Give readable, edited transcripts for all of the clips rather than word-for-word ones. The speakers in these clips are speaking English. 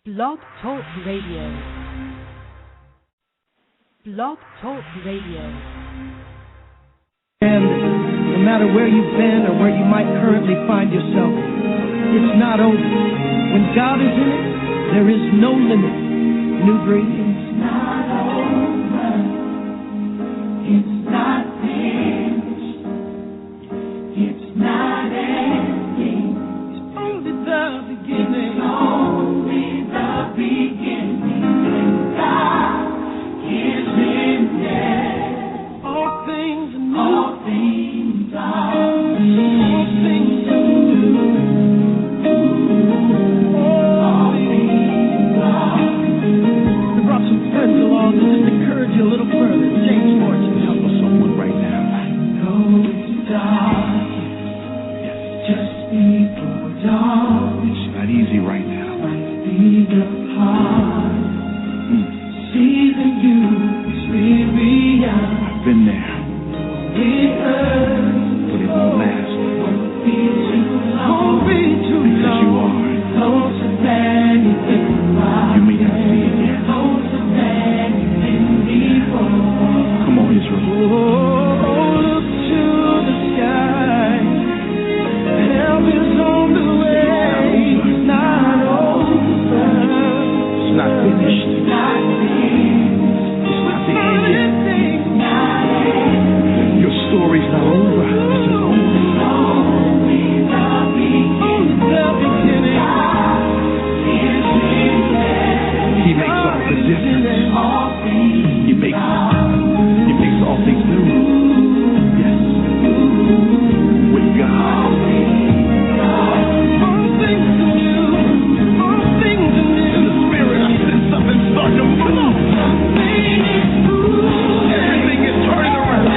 Blog Talk Radio. Blog Talk Radio. And no matter where you've been or where you might currently find yourself, it's not over. When God is in it, there is no limit. New Breed. It's not over. It's not finished. It's not ending. It's only the beginning. It's only the beginning. When God is in there, all things are new. All things are new. All things are new. All things are new. We brought some friends along to just encourage you a little further. James Morrison, help us someone right now. I know it's dark. Yes. Just before dawn. It's not easy right now. My feet apart. Season you experience. I've been there. It hurts. But it won't last. Won't be too long. Because you are closer than you think you are. You may not see it yet. Closer than you've been before. Come on, Israel. Oh, look to the sky. Help is on the way. It's not over. It's not finished. It's not finished. It's not the end. Your story's not over. This is only the beginning. He makes all the difference. He makes all things new. Yes. With God. All things are new. All things are new. In the spirit, I sense something starting to move. Everything is turning around.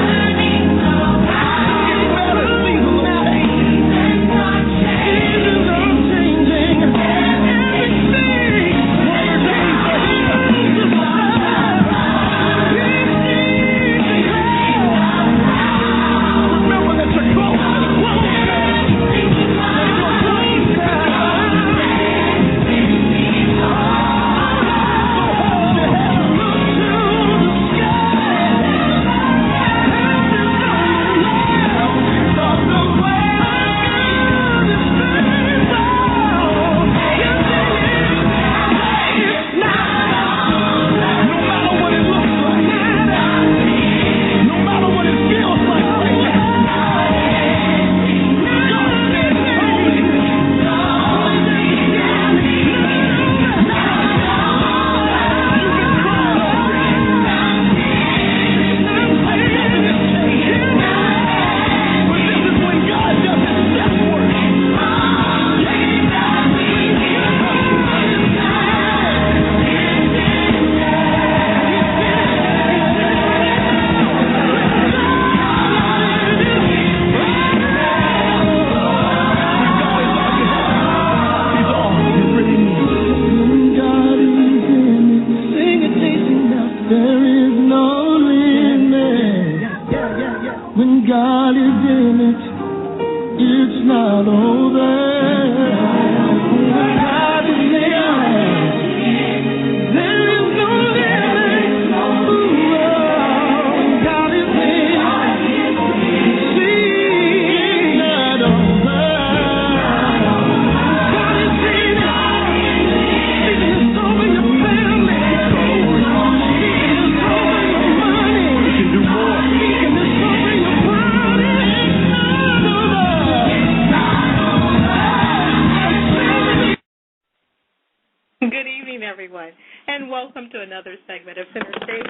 Another segment of Center Stage.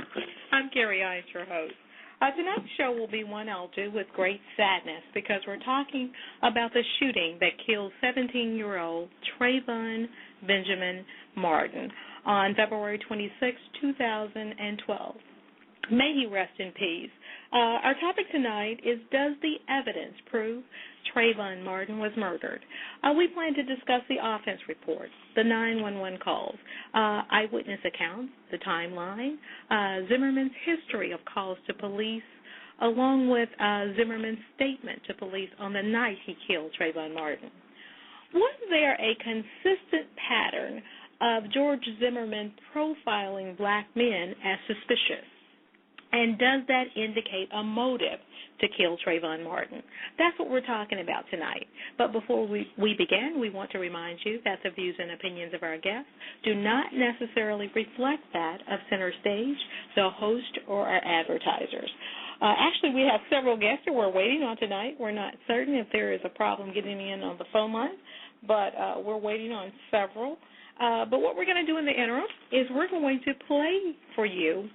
I'm Kheri Hines, your host. Tonight's show will be one I'll do with great sadness because we're talking about the shooting that killed 17-year-old Trayvon Benjamin Martin on February 26, 2012. May he rest in peace. Our topic tonight is, does the evidence prove Trayvon Martin was murdered? We plan to discuss the offense report, the 911 calls, eyewitness accounts, the timeline, Zimmerman's history of calls to police, along with Zimmerman's statement to police on the night he killed Trayvon Martin. Was there a consistent pattern of George Zimmerman profiling black men as suspicious? And does that indicate a motive to kill Trayvon Martin? That's what we're talking about tonight. But before we begin, we want to remind you that the views and opinions of our guests do not necessarily reflect that of Center Stage, the host, or our advertisers. Actually, we have several guests that we're waiting on tonight. We're not certain if there is a problem getting in on the phone line, but we're waiting on several. But what we're going to do in the interim is we're going to play for you.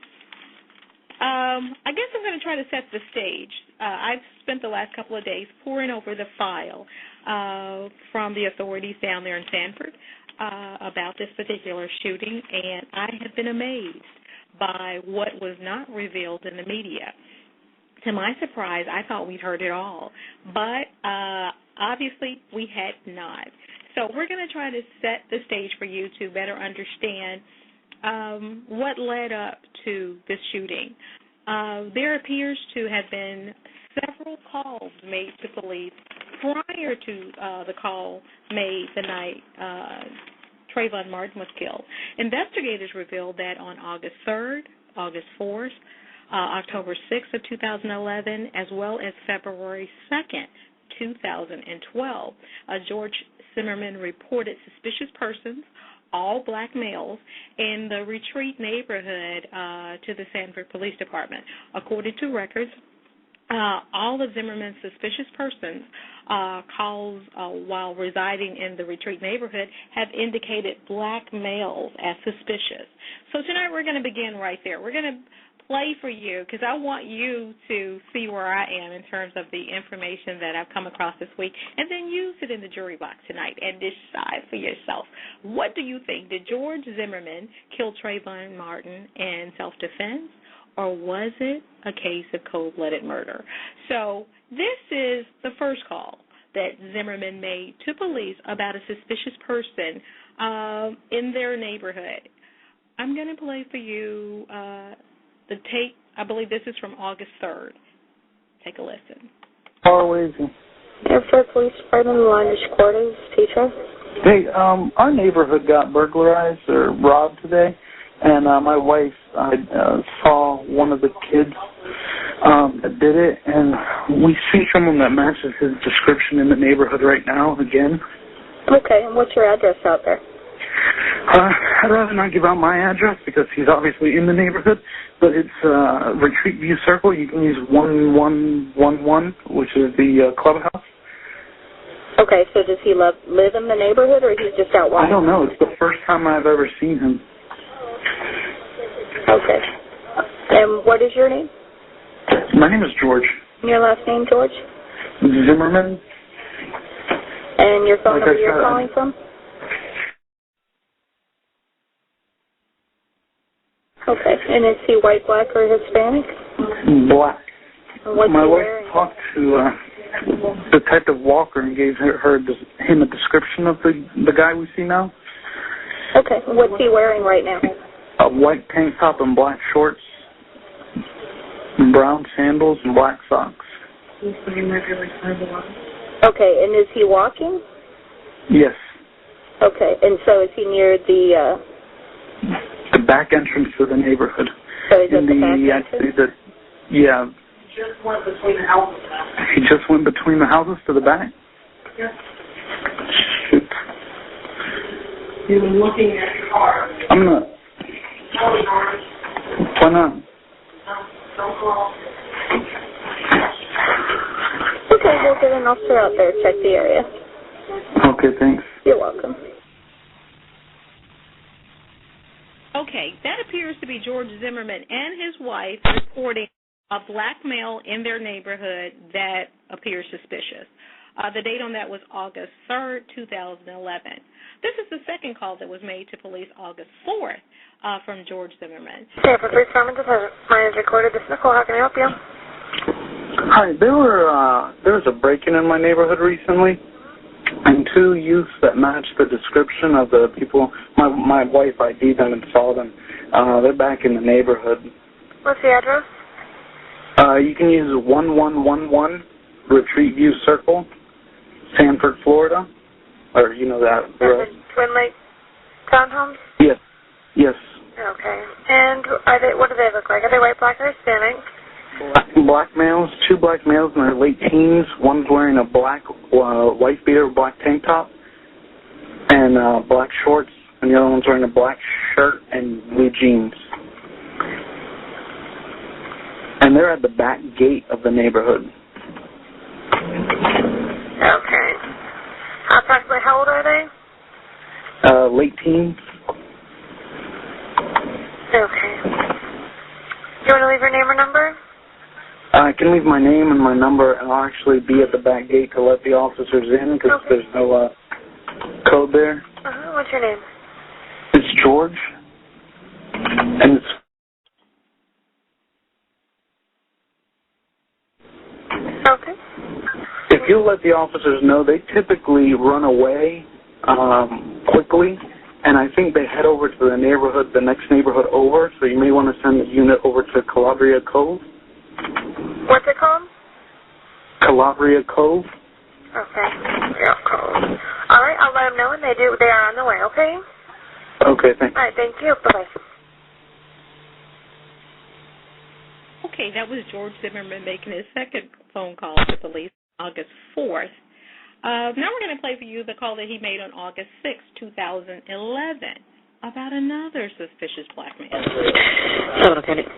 I guess I'm going to try to set the stage. I've spent the last couple of days poring over the file from the authorities down there in Sanford about this particular shooting, and I have been amazed by what was not revealed in the media. To my surprise, I thought we'd heard it all, but obviously we had not. So we're going to try to set the stage for you to better understand what led up to this shooting. There appears to have been several calls made to police prior to the call made the night Trayvon Martin was killed. Investigators revealed that on August 3rd, August 4th, October 6th of 2011, as well as February 2nd, 2012, George Zimmerman reported suspicious persons, all black males, in the Retreat neighborhood to the Sanford Police Department. According to records, all of Zimmerman's suspicious persons calls while residing in the Retreat neighborhood have indicated black males as suspicious. So tonight we're going to begin right there. We're going to play for you because I want you to see where I am in terms of the information that I've come across this week, and then use it in the jury box tonight and decide for yourself. What do you think? Did George Zimmerman kill Trayvon Martin in self-defense, or was it a case of cold-blooded murder? So this is the first call that Zimmerman made to police about a suspicious person in their neighborhood. I'm going to play for you the tape. I believe this is from August 3rd. Take a listen. Always. Airport Police Department, Laundry Quarters, Petra. Hey, our neighborhood got burglarized or robbed today, and my wife saw one of the kids that did it, and we see someone that matches his description in the neighborhood right now again. Okay, and what's your address out there? I'd rather not give out my address because he's obviously in the neighborhood, but it's Retreat View Circle. You can use 1111, which is the clubhouse. Okay, so does he live in the neighborhood, or he's just out walking? I don't know. It's the first time I've ever seen him. Okay. And what is your name? My name is George. Your last name, George? Zimmerman. And your phone number you're calling from? Okay. And is he white, black, or Hispanic? Black. What's My he wife wearing? talked to Detective Walker and gave him a description of the guy we see now. Okay. What's he wearing right now? A white tank top and black shorts, and brown sandals, and black socks. Okay. And is he walking? Yes. Okay. And so is he near the back entrance to the neighborhood. So he's at the back entrance? Yeah. He just went between the houses. He just went between the houses to the back? Yeah. Shoot. He was looking at your car. I'm not. No, George. Why not? Don't call. Okay, we'll get an officer out there, check the area. Okay, thanks. You're welcome. Okay, that appears to be George Zimmerman and his wife reporting a black male in their neighborhood that appears suspicious. The date on that was August 3rd, 2011. This is the second call that was made to police August 4th from George Zimmerman. Yeah, for police department, mine is recorded. This is Nicole. How can I help you? Hi, there was a break-in in my neighborhood recently, and two youths that matched the description of the people. My wife ID'd them and saw them. They're back in the neighborhood. What's the address? You can use 1111 Retreat View Circle, Sanford, Florida, or you know that road. Twin Lake. townhomes? Yes. Yes. Okay. And what do they look like? Are they white, black, or Hispanic? Black males, 2 black males in their late teens. One's wearing a black wife beater, black tank top, and black shorts, and the other one's wearing a black shirt and blue jeans. And they're at the back gate of the neighborhood. Okay. Approximately how old are they? Late teens. Okay. You want to leave your name or number? I can leave my name and my number, and I'll actually be at the back gate to let the officers in because there's no code there. What's your name? It's George, and it's... Okay. If you'll let the officers know, they typically run away quickly, and I think they head over to the neighborhood, the next neighborhood over, so you may want to send the unit over to Calabria Cove. What's it called? Calabria Cove. Okay. Yeah, Cove. All right, I'll let them know, and they are on the way, okay? Okay, thanks. All right, thank you. Bye-bye. Okay, that was George Zimmerman making his second phone call to police August 4th. Now we're going to play for you the call that he made on August 6th, 2011, about another suspicious black man. Hello, Kennedy.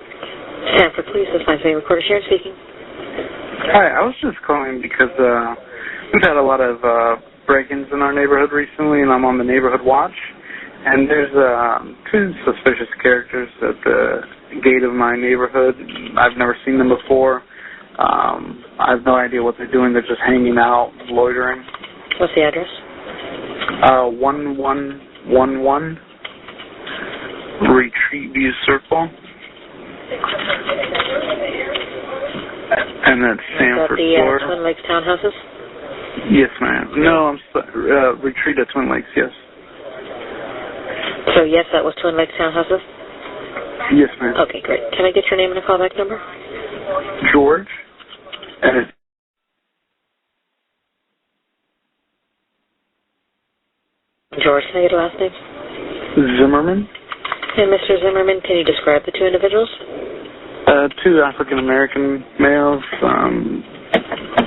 Sanford Police, this is my favorite recorder. Sharon speaking. Hi, I was just calling because we've had a lot of break-ins in our neighborhood recently, and I'm on the neighborhood watch. And there's 2 suspicious characters at the gate of my neighborhood. I've never seen them before. I have no idea what they're doing. They're just hanging out, loitering. What's the address? 1111 Retreat View Circle. And that's Sanford, Florida. Twin Lakes townhouses? Yes, ma'am. No, Retreat at Twin Lakes, yes. So, yes, that was Twin Lakes townhouses? Yes, ma'am. Okay, great. Can I get your name and a callback number? George. And George, can I get a last name? Zimmerman. And Mr. Zimmerman, can you describe the 2 individuals? 2 African-American males.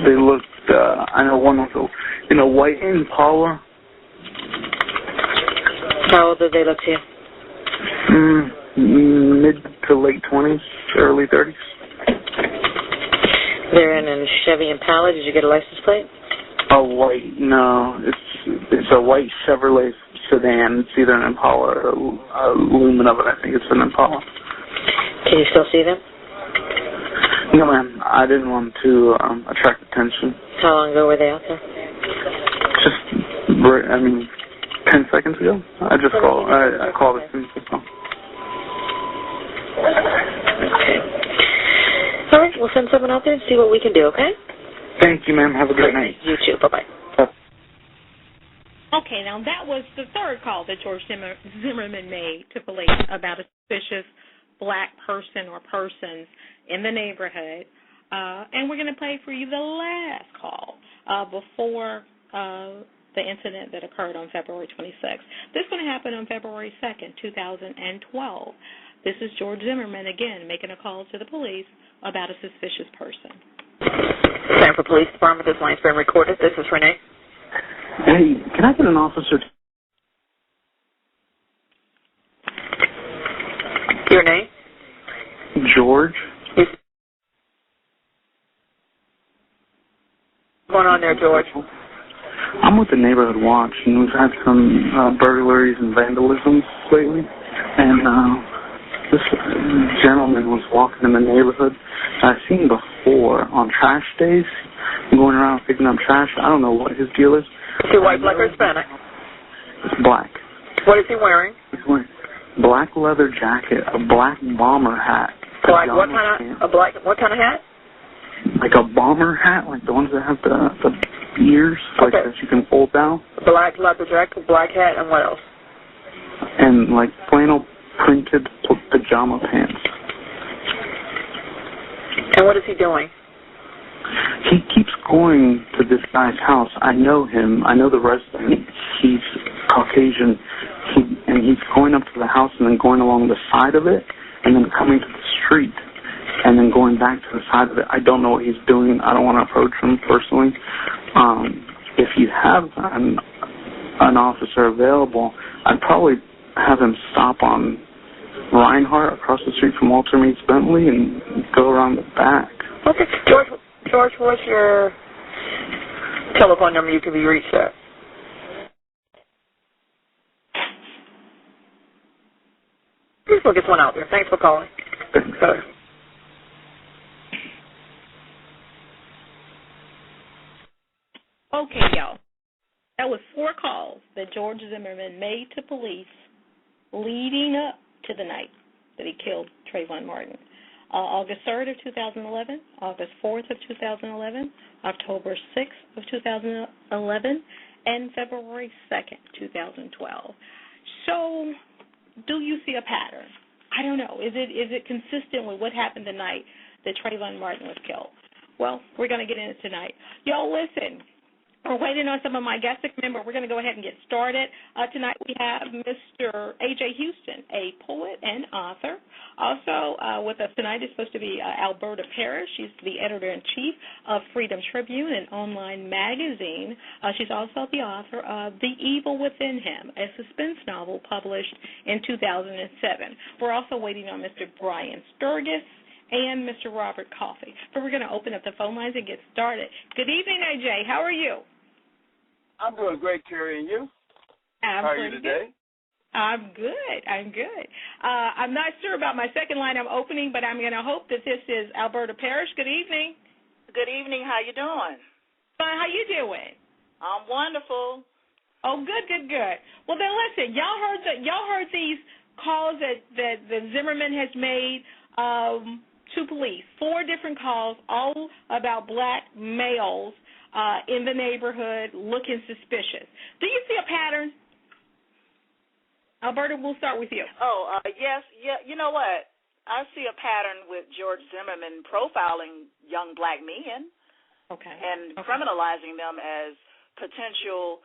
They looked, I know one was in a white Impala. How old did they look to you? Mid to late 20s, early 30s. They're in a Chevy Impala. Did you get a license plate? No, it's a white Chevrolet sedan. It's either an Impala or a Lumen of it. I think it's an Impala. Can you still see them? No, ma'am. I didn't want to attract attention. How long ago were they out there? Just, 10 seconds ago. I just called. I called as soon as I saw. Okay. All right, we'll send someone out there and see what we can do, okay? Thank you, ma'am. Have a great night. You too. Bye-bye. Okay, now that was the third call that George Zimmerman made to police about a suspicious black person or persons in the neighborhood. And we're going to play for you the last call before the incident that occurred on February 26th. This is going to happen on February 2nd, 2012. This is George Zimmerman, again, making a call to the police about a suspicious person. Sanford Police Department, this line's been recorded. This is Renee. Hey, can I get an officer? Your name? George. What's going on there, George? I'm with the Neighborhood Watch, and we've had some burglaries and vandalism lately. And this gentleman was walking in the neighborhood. I've seen before on trash days, going around picking up trash. I don't know what his deal is. Is he white, black, or Hispanic? It's black. What is he wearing? He's wearing a black leather jacket, a black bomber hat. Black, what kind of hat? Like a bomber hat, like the ones that have the ears, like that you can fold down. Black leather jacket, black hat, and what else? And like flannel printed pajama pants. And what is he doing? He keeps going to this guy's house. I know him. I know the resident. He's Caucasian. He's going up to the house and then going along the side of it and then coming to the street and then going back to the side of it. I don't know what he's doing. I don't want to approach him personally. If you have an officer available, I'd probably have him stop on Reinhardt across the street from Walter Meets Bentley and go around the back. Okay. George, what's your telephone number you can be reached at? We'll get one out there. Thanks for calling. Okay, y'all. That was 4 calls that George Zimmerman made to police leading up to the night that he killed Trayvon Martin. August 3rd of 2011, August 4th of 2011, October 6th of 2011, and February 2nd, 2012. So, do you see a pattern? I don't know. Is it consistent with what happened the night that Trayvon Martin was killed? Well, we're going to get into it tonight. Y'all, listen. We're waiting on some of my guests to come in, but we're going to go ahead and get started. Tonight we have Mr. A.J. Houston, a poet and author. Also with us tonight is supposed to be Alberta Parrish. She's the editor-in-chief of Freedom Tribune, an online magazine. She's also the author of The Evil Within Him, a suspense novel published in 2007. We're also waiting on Mr. Brian Sturgis and Mr. Robert Coffey. But we're going to open up the phone lines and get started. Good evening, A.J. How are you? I'm doing great, Kheri, and you? How are you today? I'm good. I'm not sure about my second line I'm opening, but I'm going to hope that this is Alberta Parrish. Good evening. Good evening. How you doing? Fine. How you doing? I'm wonderful. Oh, good. Well, then listen. Y'all heard these calls that Zimmerman has made to police. 4 different calls, all about black males in the neighborhood looking suspicious. Do you see a pattern? Alberta, we'll start with you. Yes. Yeah. You know what? I see a pattern with George Zimmerman profiling young black men and criminalizing them as potential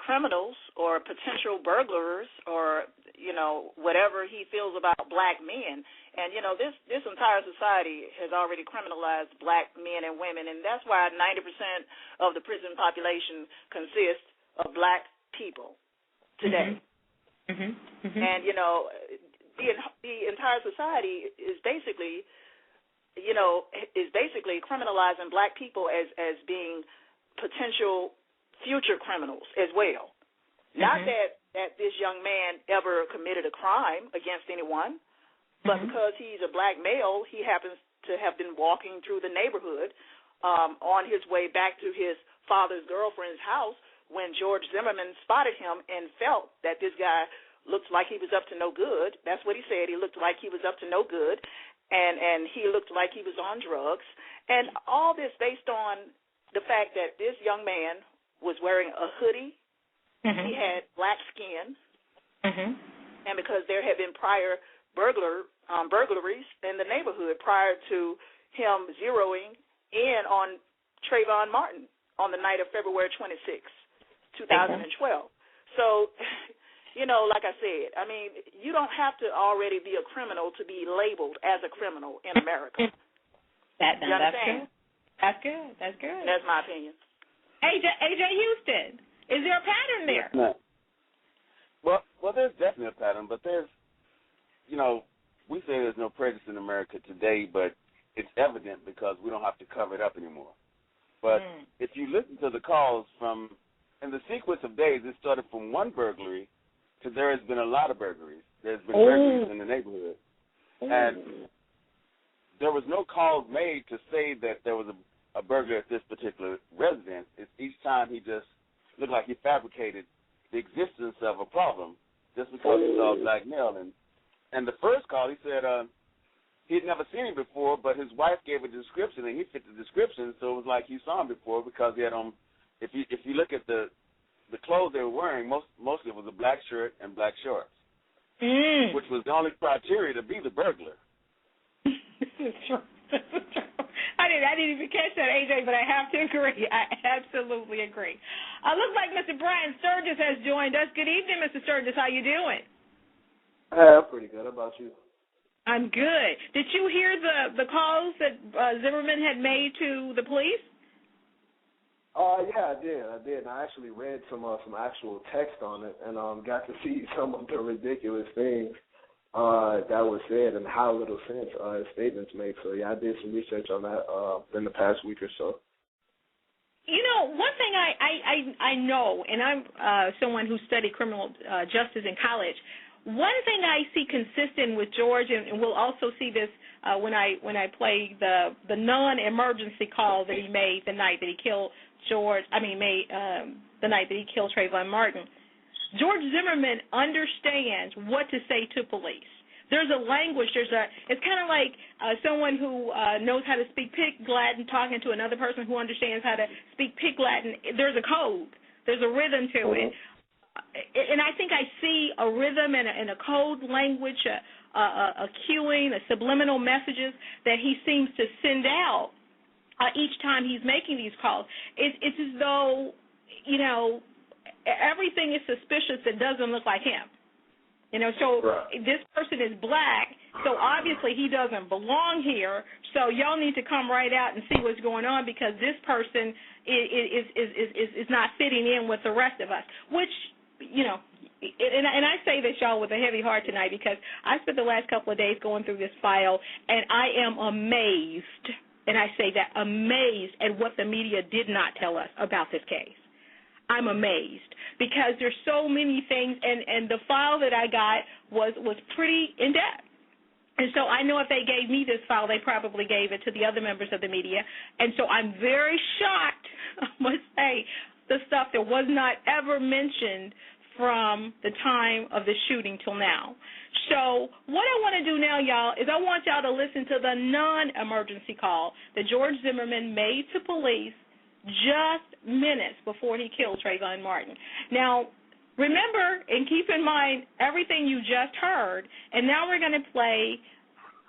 criminals or potential burglars or, whatever he feels about black men. And, this entire society has already criminalized black men and women, and that's why 90% of the prison population consists of black people today. Mm-hmm. And, the entire society is basically criminalizing black people as being potential future criminals as well. Not that this young man ever committed a crime against anyone, but because he's a black male, he happens to have been walking through the neighborhood on his way back to his father's girlfriend's house when George Zimmerman spotted him and felt that this guy looked like he was up to no good. That's what he said. He looked like he was up to no good, and he looked like he was on drugs. And all this based on the fact that this young man was wearing a hoodie. He had black skin. And because there had been prior burglaries in the neighborhood prior to him zeroing in on Trayvon Martin on the night of February 26, 2012. So, like I said, I mean, you don't have to already be a criminal to be labeled as a criminal in America. That's understand? That's good. That's my opinion. AJ Houston, is there a pattern there? No. Well, there's definitely a pattern, but there's, we say there's no prejudice in America today, but it's evident because we don't have to cover it up anymore. But if you listen to the calls in the sequence of days, it started from one burglary to there has been a lot of burglaries. There's been burglaries in the neighborhood. And there was no calls made to say that there was a burglar at this particular residence. It's each time he just looked like he fabricated the existence of a problem just because he saw a black male. And the first call, he said he had never seen him before, but his wife gave a description, and he fit the description, so it was like he saw him before because he had on, if you look at the clothes they were wearing, mostly it was a black shirt and black shorts, which was the only criteria to be the burglar. This is true. I didn't even catch that, AJ, but I have to agree. I absolutely agree. Looks like Mr. Brian Sturgis has joined us. Good evening, Mr. Sturgis. How you doing? I'm pretty good. How about you? I'm good. Did you hear the calls that Zimmerman had made to the police? Yeah, I did. And I actually read some actual text on it, and got to see some of the ridiculous things that was said and how little sense his statements make. So yeah, I did some research on that in the past week or so. You know, one thing I know, and I'm someone who studied criminal justice in college. One thing I see consistent with George, and we'll also see this when I play the non-emergency call that he made the night that he killed the night that he killed Trayvon Martin. George Zimmerman understands what to say to police. There's a language. It's kind of like someone who knows how to speak Pig Latin talking to another person who understands how to speak Pig Latin. There's a code. There's a rhythm to it. And I think I see a rhythm and a code language, a cueing, a subliminal messages that he seems to send out each time he's making these calls. It's as though, you know, everything is suspicious that doesn't look like him. You know, so this person is black, so obviously he doesn't belong here. So y'all need to come right out and see what's going on because this person is not fitting in with the rest of us. Which, you know, and I say this, y'all, with a heavy heart tonight because I spent the last couple of days going through this file, and I am amazed, and I say that, amazed at what the media did not tell us about this case. I'm amazed because there's so many things, and the file that I got was pretty in-depth. And so I know if they gave me this file, they probably gave it to the other members of the media. And so I'm very shocked, I must say, the stuff that was not ever mentioned from the time of the shooting till now. So what I want to do now, y'all, is I want y'all to listen to the non-emergency call that George Zimmerman made to police just minutes before he killed Trayvon Martin. Now, remember and keep in mind everything you just heard, and now we're going to play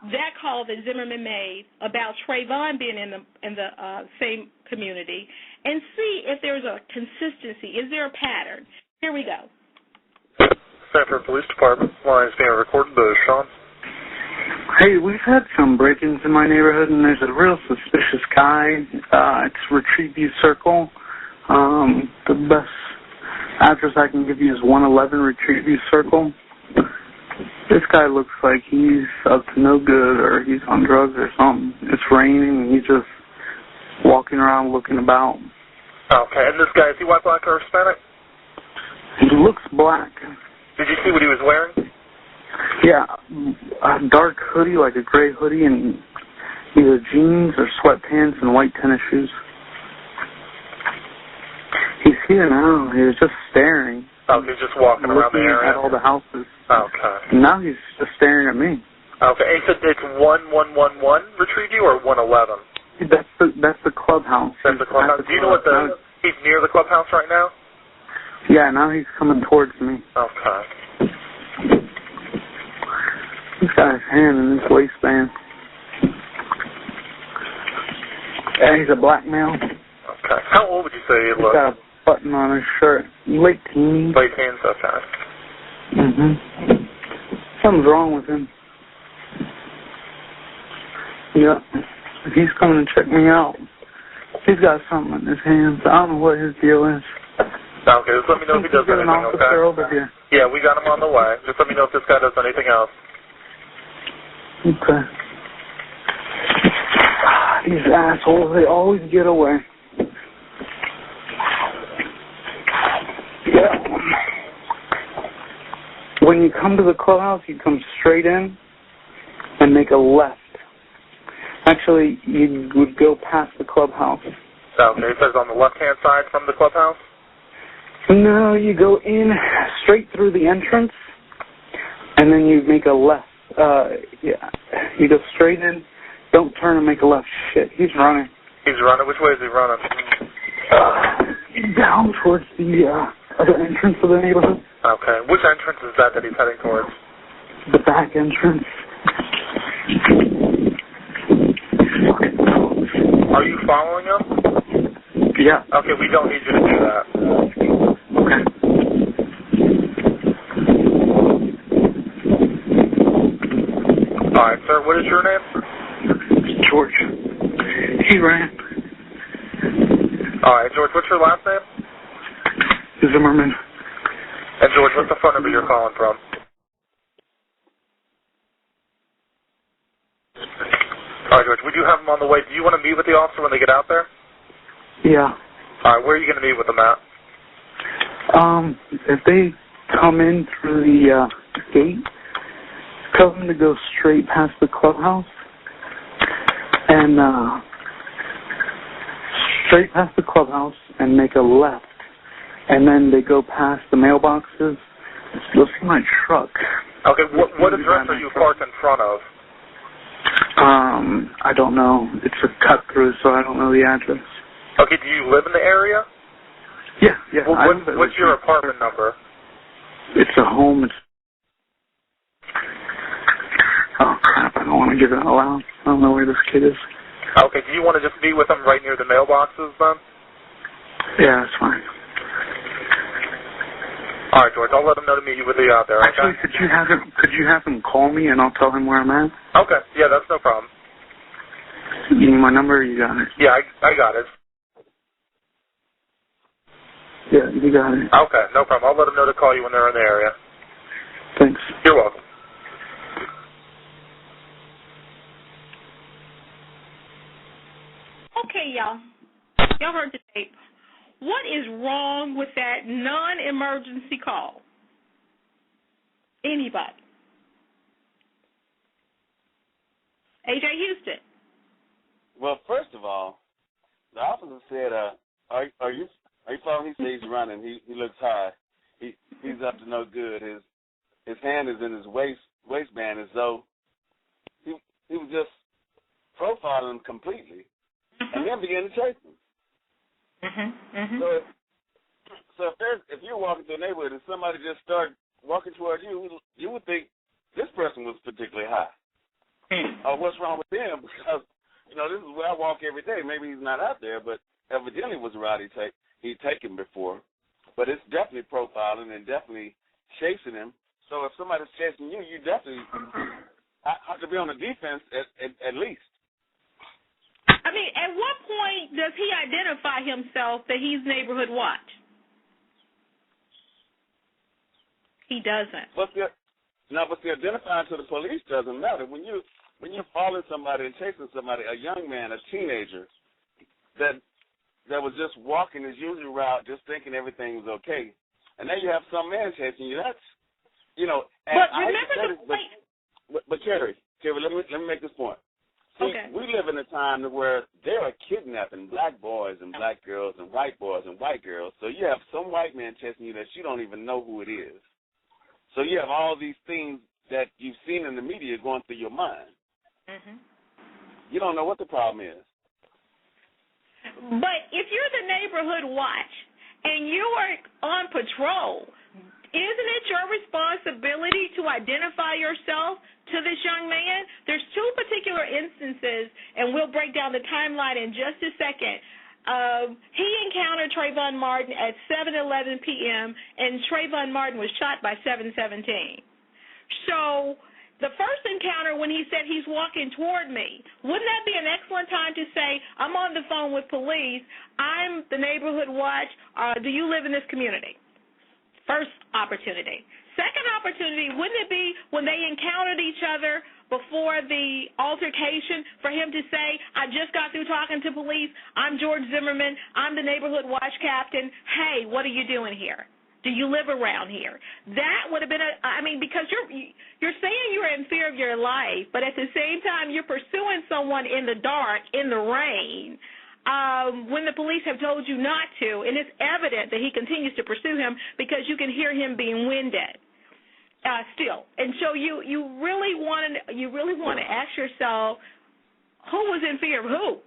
that call that Zimmerman made about Trayvon being in the same community and see if there's a consistency. Is there a pattern? Here we go. Sanford Police Department. Line is being recorded. Sean. Hey, we've had some break-ins in my neighborhood, and there's a real suspicious guy. It's Retrieve View Circle. The best address I can give you is 111 Retrieve View Circle. This guy looks like he's up to no good or he's on drugs or something. It's raining, and he's just walking around looking about. Okay, and this guy, is he white, black, or Hispanic? He looks black. Did you see what he was wearing? Yeah, a dark hoodie, like a gray hoodie, and either jeans or sweatpants and white tennis shoes. He's here now. He was just staring. Oh, he's just walking around the area? At all the houses. Okay. And now he's just staring at me. Okay, and so it's 1111 Retrieve You or 111? That's the clubhouse. That's the clubhouse. Do you know what he's near the clubhouse right now? Yeah, now he's coming towards me. Okay. He's got his hand in his waistband. Yeah, he's a black male. Okay. How old would you say he looks? He's got a button on his shirt. Late teens. Late teens, okay. Something's wrong with him. Yeah. He's coming to check me out. He's got something in his hands. I don't know what his deal is. Okay, just let me know if he does anything, okay? Over here. Yeah, we got him on the way. Just let me know if this guy does anything else. Okay. These assholes, they always get away. Yeah. When you come to the clubhouse, you come straight in and make a left. Actually, you would go past the clubhouse. Okay, it says on the left-hand side from the clubhouse? No, you go in straight through the entrance, and then you make a left. Yeah, you go straight in, don't turn and make a left. Shit, he's running. He's running? Which way is he running? Down towards the other entrance of the neighborhood. Okay, which entrance is that he's heading towards? The back entrance. Are you following him? Yeah. Okay, we don't need you to do that. Okay. All right, sir, what is your name? George. He ran. All right, George, what's your last name? Zimmerman. And, George, what's the phone number you're calling from? All right, George, we do have them on the way. Do you want to meet with the officer when they get out there? Yeah. All right, where are you going to meet with them at? If they come in through the gate, tell them to go straight past the clubhouse and straight past the clubhouse and make a left. And then they go past the mailboxes. You'll see my truck. Okay, what address are you parked in front of? I don't know. It's a cut through, so I don't know the address. Okay, do you live in the area? Yeah. Well, what's your apartment number? It's a home. Oh, crap. I don't want to give it out loud. I don't know where this kid is. Okay, do you want to just meet with them right near the mailboxes then? Yeah, that's fine. All right, George, I'll let him know to meet you with you out there, okay? Actually, could you have him call me and I'll tell him where I'm at? Okay, yeah, that's no problem. You need my number or you got it? Yeah, I got it. Yeah, you got it. Okay, no problem. I'll let them know to call you when they're in the area. Thanks. You're welcome. Okay, y'all. Y'all heard the tape. What is wrong with that non-emergency call? Anybody? A.J. Houston. Well, first of all, the officer said, "Are you following?" He says he's running. He looks high. He's up to no good. His hand is in his waistband as though he was just profiling him completely, and then began to chase him. So if you're walking through a neighborhood and somebody just started walking towards you, you would think this person was particularly high. Or what's wrong with them? Because this is where I walk every day. Maybe he's not out there, but evidently was a route he'd taken before. But it's definitely profiling and definitely chasing him. So if somebody's chasing you, you definitely have to be on the defense at least. I mean, at what point does he identify himself that he's neighborhood watch? He doesn't. But the identifying to the police doesn't matter. When you're following somebody and chasing somebody, a young man, a teenager, that was just walking his usual route, just thinking everything was okay, and then you have some man chasing you. That's And but remember but Kheri, let me make this point. See, okay. We live in a time where they are kidnapping black boys and black girls and white boys and white girls. So you have some white man chasing you that you don't even know who it is. So you have all these things that you've seen in the media going through your mind. You don't know what the problem is. But if you're the neighborhood watch and you are on patrol, isn't it your responsibility to identify yourself to this young man? There's two particular instances, and we'll break down the timeline in just a second. He encountered Trayvon Martin at 7:11 p.m., and Trayvon Martin was shot by 7:17. So the first encounter when he said he's walking toward me, wouldn't that be an excellent time to say, I'm on the phone with police, I'm the neighborhood watch, do you live in this community? First opportunity. Second opportunity, wouldn't it be when they encountered each other before the altercation for him to say, I just got through talking to police, I'm George Zimmerman, I'm the neighborhood watch captain, hey, what are you doing here? Do you live around here? That would have been because you're saying you're in fear of your life, but at the same time you're pursuing someone in the dark, in the rain, when the police have told you not to, and it's evident that he continues to pursue him because you can hear him being winded still. And so you really want to ask yourself, who was in fear of who?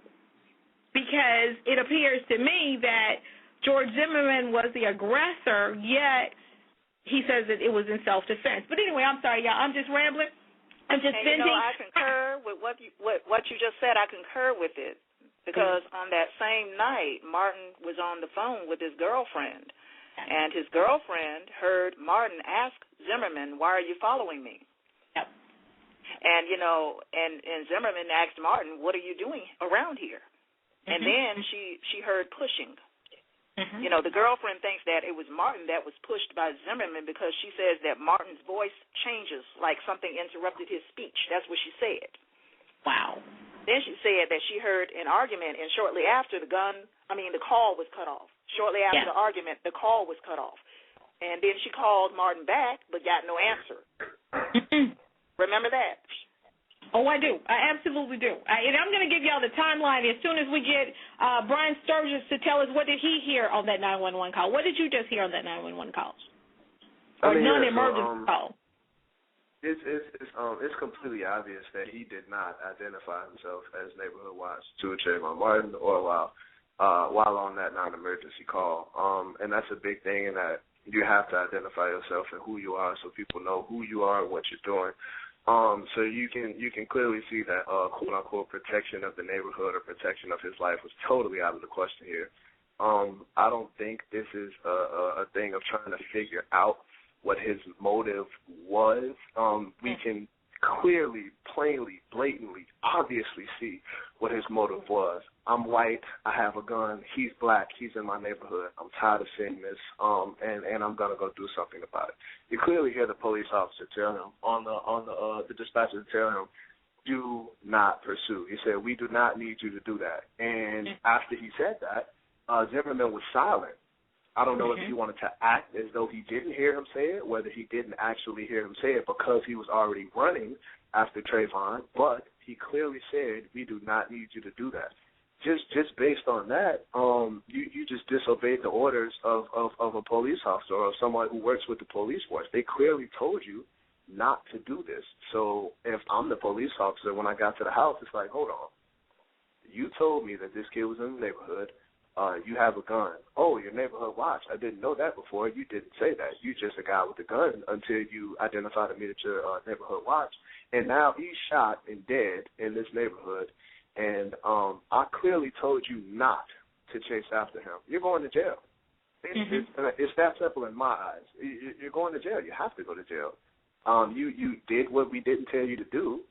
Because it appears to me that George Zimmerman was the aggressor, yet he says that it was in self-defense. But anyway, I'm sorry, y'all. I'm just rambling. I'm just venting. I concur with what you just said. I concur with it. because on that same night, Martin was on the phone with his girlfriend, and his girlfriend heard Martin ask Zimmerman, "Why are you following me?" Yep. And, you know, and Zimmerman asked Martin, "What are you doing around here?" And then she heard pushing. You know, the girlfriend thinks that it was Martin that was pushed by Zimmerman because she says that Martin's voice changes, like something interrupted his speech. That's what she said. Wow. Then she said that she heard an argument, and shortly after the call was cut off. Shortly after the argument, the call was cut off. And then she called Martin back but got no answer. Remember that? Oh, I do. I absolutely do. And I'm going to give y'all the timeline as soon as we get Brian Sturgis to tell us what did he hear on that 911 call. What did you just hear on that 911 call? Or non-emergency call? It's completely obvious that he did not identify himself as Neighborhood Watch to Trayvon Martin or while on that non-emergency call. And that's a big thing in that you have to identify yourself and who you are so people know who you are and what you're doing. So you can clearly see that quote unquote protection of the neighborhood or protection of his life was totally out of the question here. I don't think this is a thing of trying to figure out what his motive was. We can clearly, plainly, blatantly, obviously see what his motive was. I'm white, I have a gun, he's black, he's in my neighborhood, I'm tired of seeing this, and I'm going to go do something about it. You clearly hear the police officer tell him, the dispatcher tell him, do not pursue. He said, we do not need you to do that. And after he said that, Zimmerman was silent. I don't know if he wanted to act as though he didn't hear him say it, whether he didn't actually hear him say it because he was already running after Trayvon, but he clearly said, we do not need you to do that. Just based on that, you just disobeyed the orders of a police officer or someone who works with the police force. They clearly told you not to do this. So if I'm the police officer, when I got to the house, it's like, hold on. You told me that this kid was in the neighborhood. You have a gun. Oh, your neighborhood watch. I didn't know that before. You didn't say that. You just a guy with a gun until you identified me at your neighborhood watch. And now he's shot and dead in this neighborhood. And I clearly told you not to chase after him. You're going to jail. It's that simple in my eyes. You're going to jail. You have to go to jail. You did what we didn't tell you to do.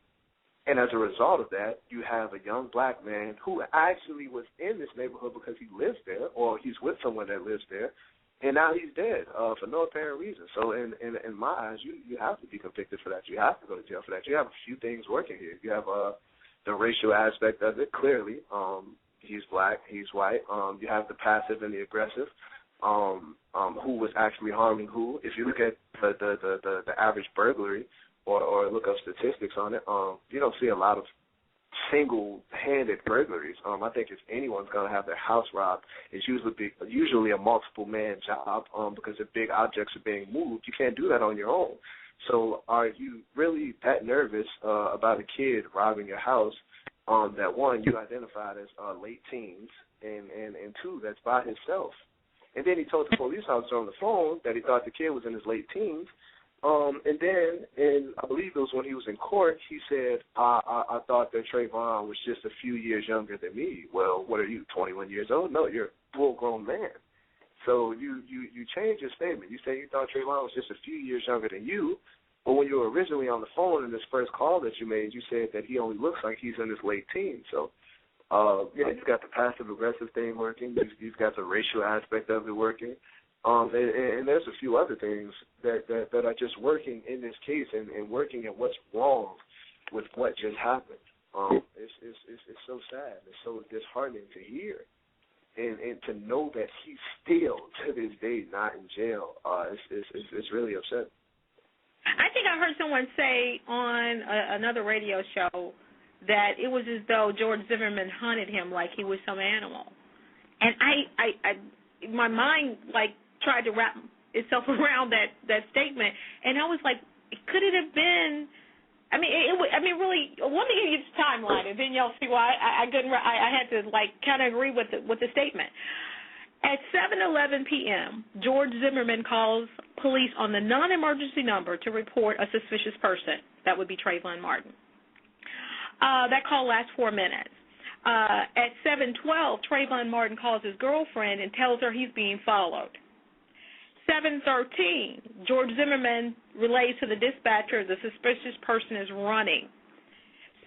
And as a result of that, you have a young black man who actually was in this neighborhood because he lives there or he's with someone that lives there, and now he's dead for no apparent reason. So in my eyes, you have to be convicted for that. You have to go to jail for that. You have a few things working here. You have the racial aspect of it, clearly. He's black, he's white. You have the passive and the aggressive. Who was actually harming who. If you look at the average burglary, or look up statistics on it, you don't see a lot of single-handed burglaries. I think if anyone's going to have their house robbed, it's usually a multiple-man job because if big objects are being moved, you can't do that on your own. So are you really that nervous about a kid robbing your house that, one, you identified as late teens, and two, that's by himself? And then he told the police officer on the phone that he thought the kid was in his late teens. And then, I believe it was when he was in court, he said, I thought that Trayvon was just a few years younger than me. Well, what are you, 21 years old? No, you're a full-grown man. So you changed your statement. You said you thought Trayvon was just a few years younger than you, but when you were originally on the phone in this first call that you made, you said that he only looks like he's in his late teens. So, you've got the passive-aggressive thing working. You've got the racial aspect of it working. And there's a few other things that are just working in this case and working at what's wrong with what just happened. It's so sad. It's so disheartening to hear. And to know that he's still, to this day, not in jail, it's really upsetting. I think I heard someone say on another radio show that it was as though George Zimmerman hunted him like he was some animal. And I my mind, tried to wrap itself around that statement, and I was like, could it have been? I mean, really. Let me give you the timeline, and then y'all see why I couldn't. I had to kind of agree with the statement. At 7:11 p.m., George Zimmerman calls police on the non-emergency number to report a suspicious person. That would be Trayvon Martin. That call lasts 4 minutes. At 7:12, Trayvon Martin calls his girlfriend and tells her he's being followed. 7:13, George Zimmerman relays to the dispatcher the suspicious person is running.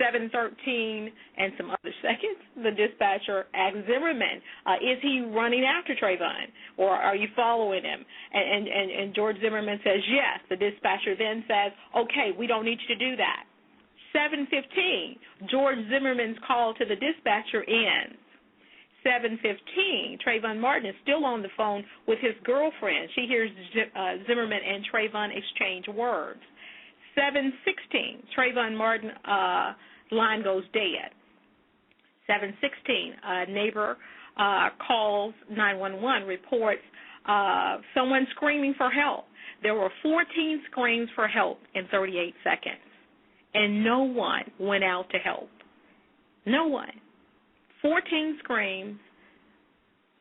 7:13 and some other seconds, the dispatcher asks Zimmerman, is he running after Trayvon, or are you following him? And George Zimmerman says yes. The dispatcher then says, okay, we don't need you to do that. 7:15, George Zimmerman's call to the dispatcher ends. 7:15, Trayvon Martin is still on the phone with his girlfriend. She hears Zimmerman and Trayvon exchange words. 7:16, Trayvon Martin line goes dead. 7:16, a neighbor calls 911, reports someone screaming for help. There were 14 screams for help in 38 seconds, and no one went out to help. No one. 14 screams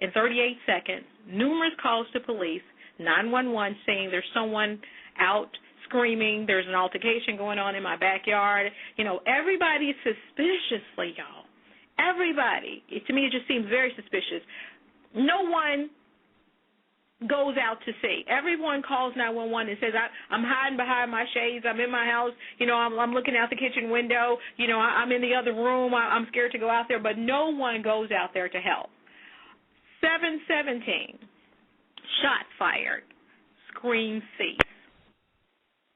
in 38 seconds, numerous calls to police, 911 saying there's someone out screaming, there's an altercation going on in my backyard. You know, everybody suspiciously, y'all. Everybody. To me, it just seems very suspicious. No one goes out to see. Everyone calls 911 and says, I'm hiding behind my shades. I'm in my house. You know, I'm looking out the kitchen window. You know, I'm in the other room. I'm scared to go out there. But no one goes out there to help. 7:17, shot fired. Scream cease.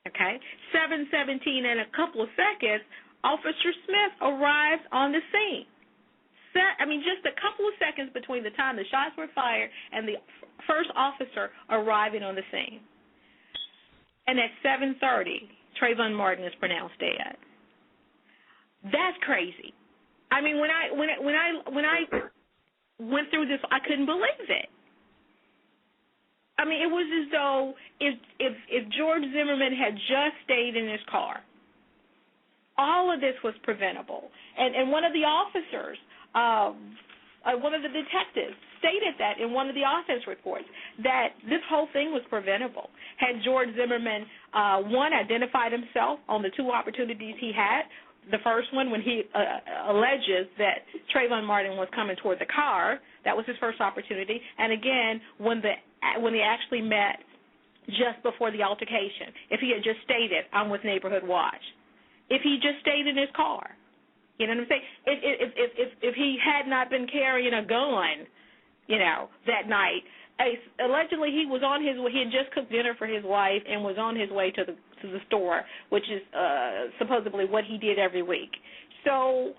Okay? 7:17, in a couple of seconds, Officer Smith arrives on the scene. Just a couple of seconds between the time the shots were fired and the first officer arriving on the scene. And at 7:30, Trayvon Martin is pronounced dead. That's crazy. I mean, when I went through this, I couldn't believe it. I mean, it was as though if George Zimmerman had just stayed in his car, all of this was preventable. And one of the officers, one of the detectives, stated that in one of the offense reports, that this whole thing was preventable. Had George Zimmerman, one, identified himself on the two opportunities he had, the first one when he alleges that Trayvon Martin was coming toward the car, that was his first opportunity, and again, when they actually met just before the altercation, if he had just stated, I'm with Neighborhood Watch, if he just stayed in his car, you know what I'm saying? If he had not been carrying a gun, you know, that night, allegedly he was on his way. He had just cooked dinner for his wife and was on his way to the store, which is supposedly what he did every week. So,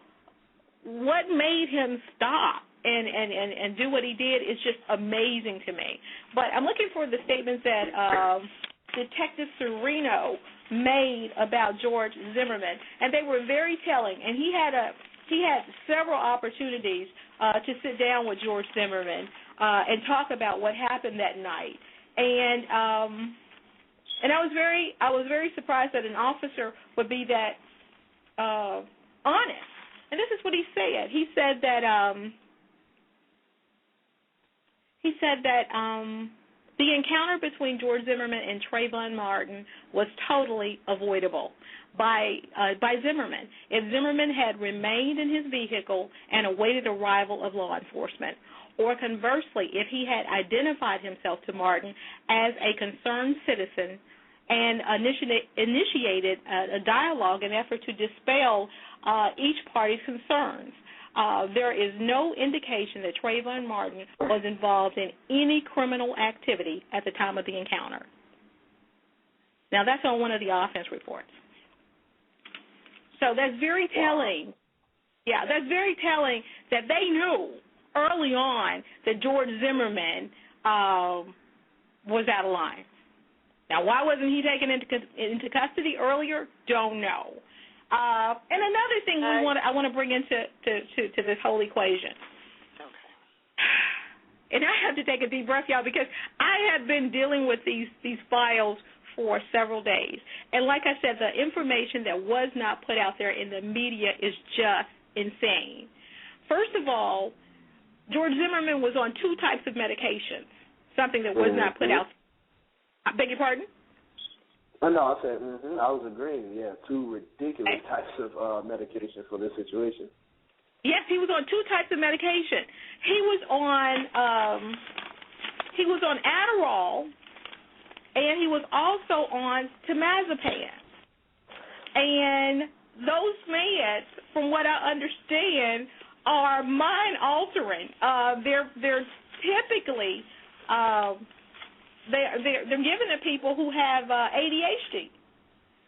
what made him stop and do what he did is just amazing to me. But I'm looking for the statements that Detective Serino made about George Zimmerman, and they were very telling. And he had several opportunities to sit down with George Zimmerman and talk about what happened that night. And I was very surprised that an officer would be that honest. And this is what he said. He said that the encounter between George Zimmerman and Trayvon Martin was totally avoidable by Zimmerman. If Zimmerman had remained in his vehicle and awaited arrival of law enforcement, or conversely, if he had identified himself to Martin as a concerned citizen and initiated a dialogue in effort to dispel each party's concerns, there is no indication that Trayvon Martin was involved in any criminal activity at the time of the encounter. Now, that's on one of the offense reports. So that's very telling. Yeah, that's very telling that they knew early on that George Zimmerman was out of line. Now, why wasn't he taken into custody earlier? Don't know. And another thing I want to bring into this whole equation. Okay. And I have to take a deep breath, y'all, because I have been dealing with these files for several days. And like I said, the information that was not put out there in the media is just insane. First of all, George Zimmerman was on two types of medications, something that was not put out. I beg your pardon? Oh, no, I said, I was agreeing, yeah, two ridiculous types of medication for this situation. Yes, he was on 2 types of medication. He was on Adderall, and he was also on temazepam. And those meds, from what I understand, are mind altering. They're typically they're given to people who have ADHD.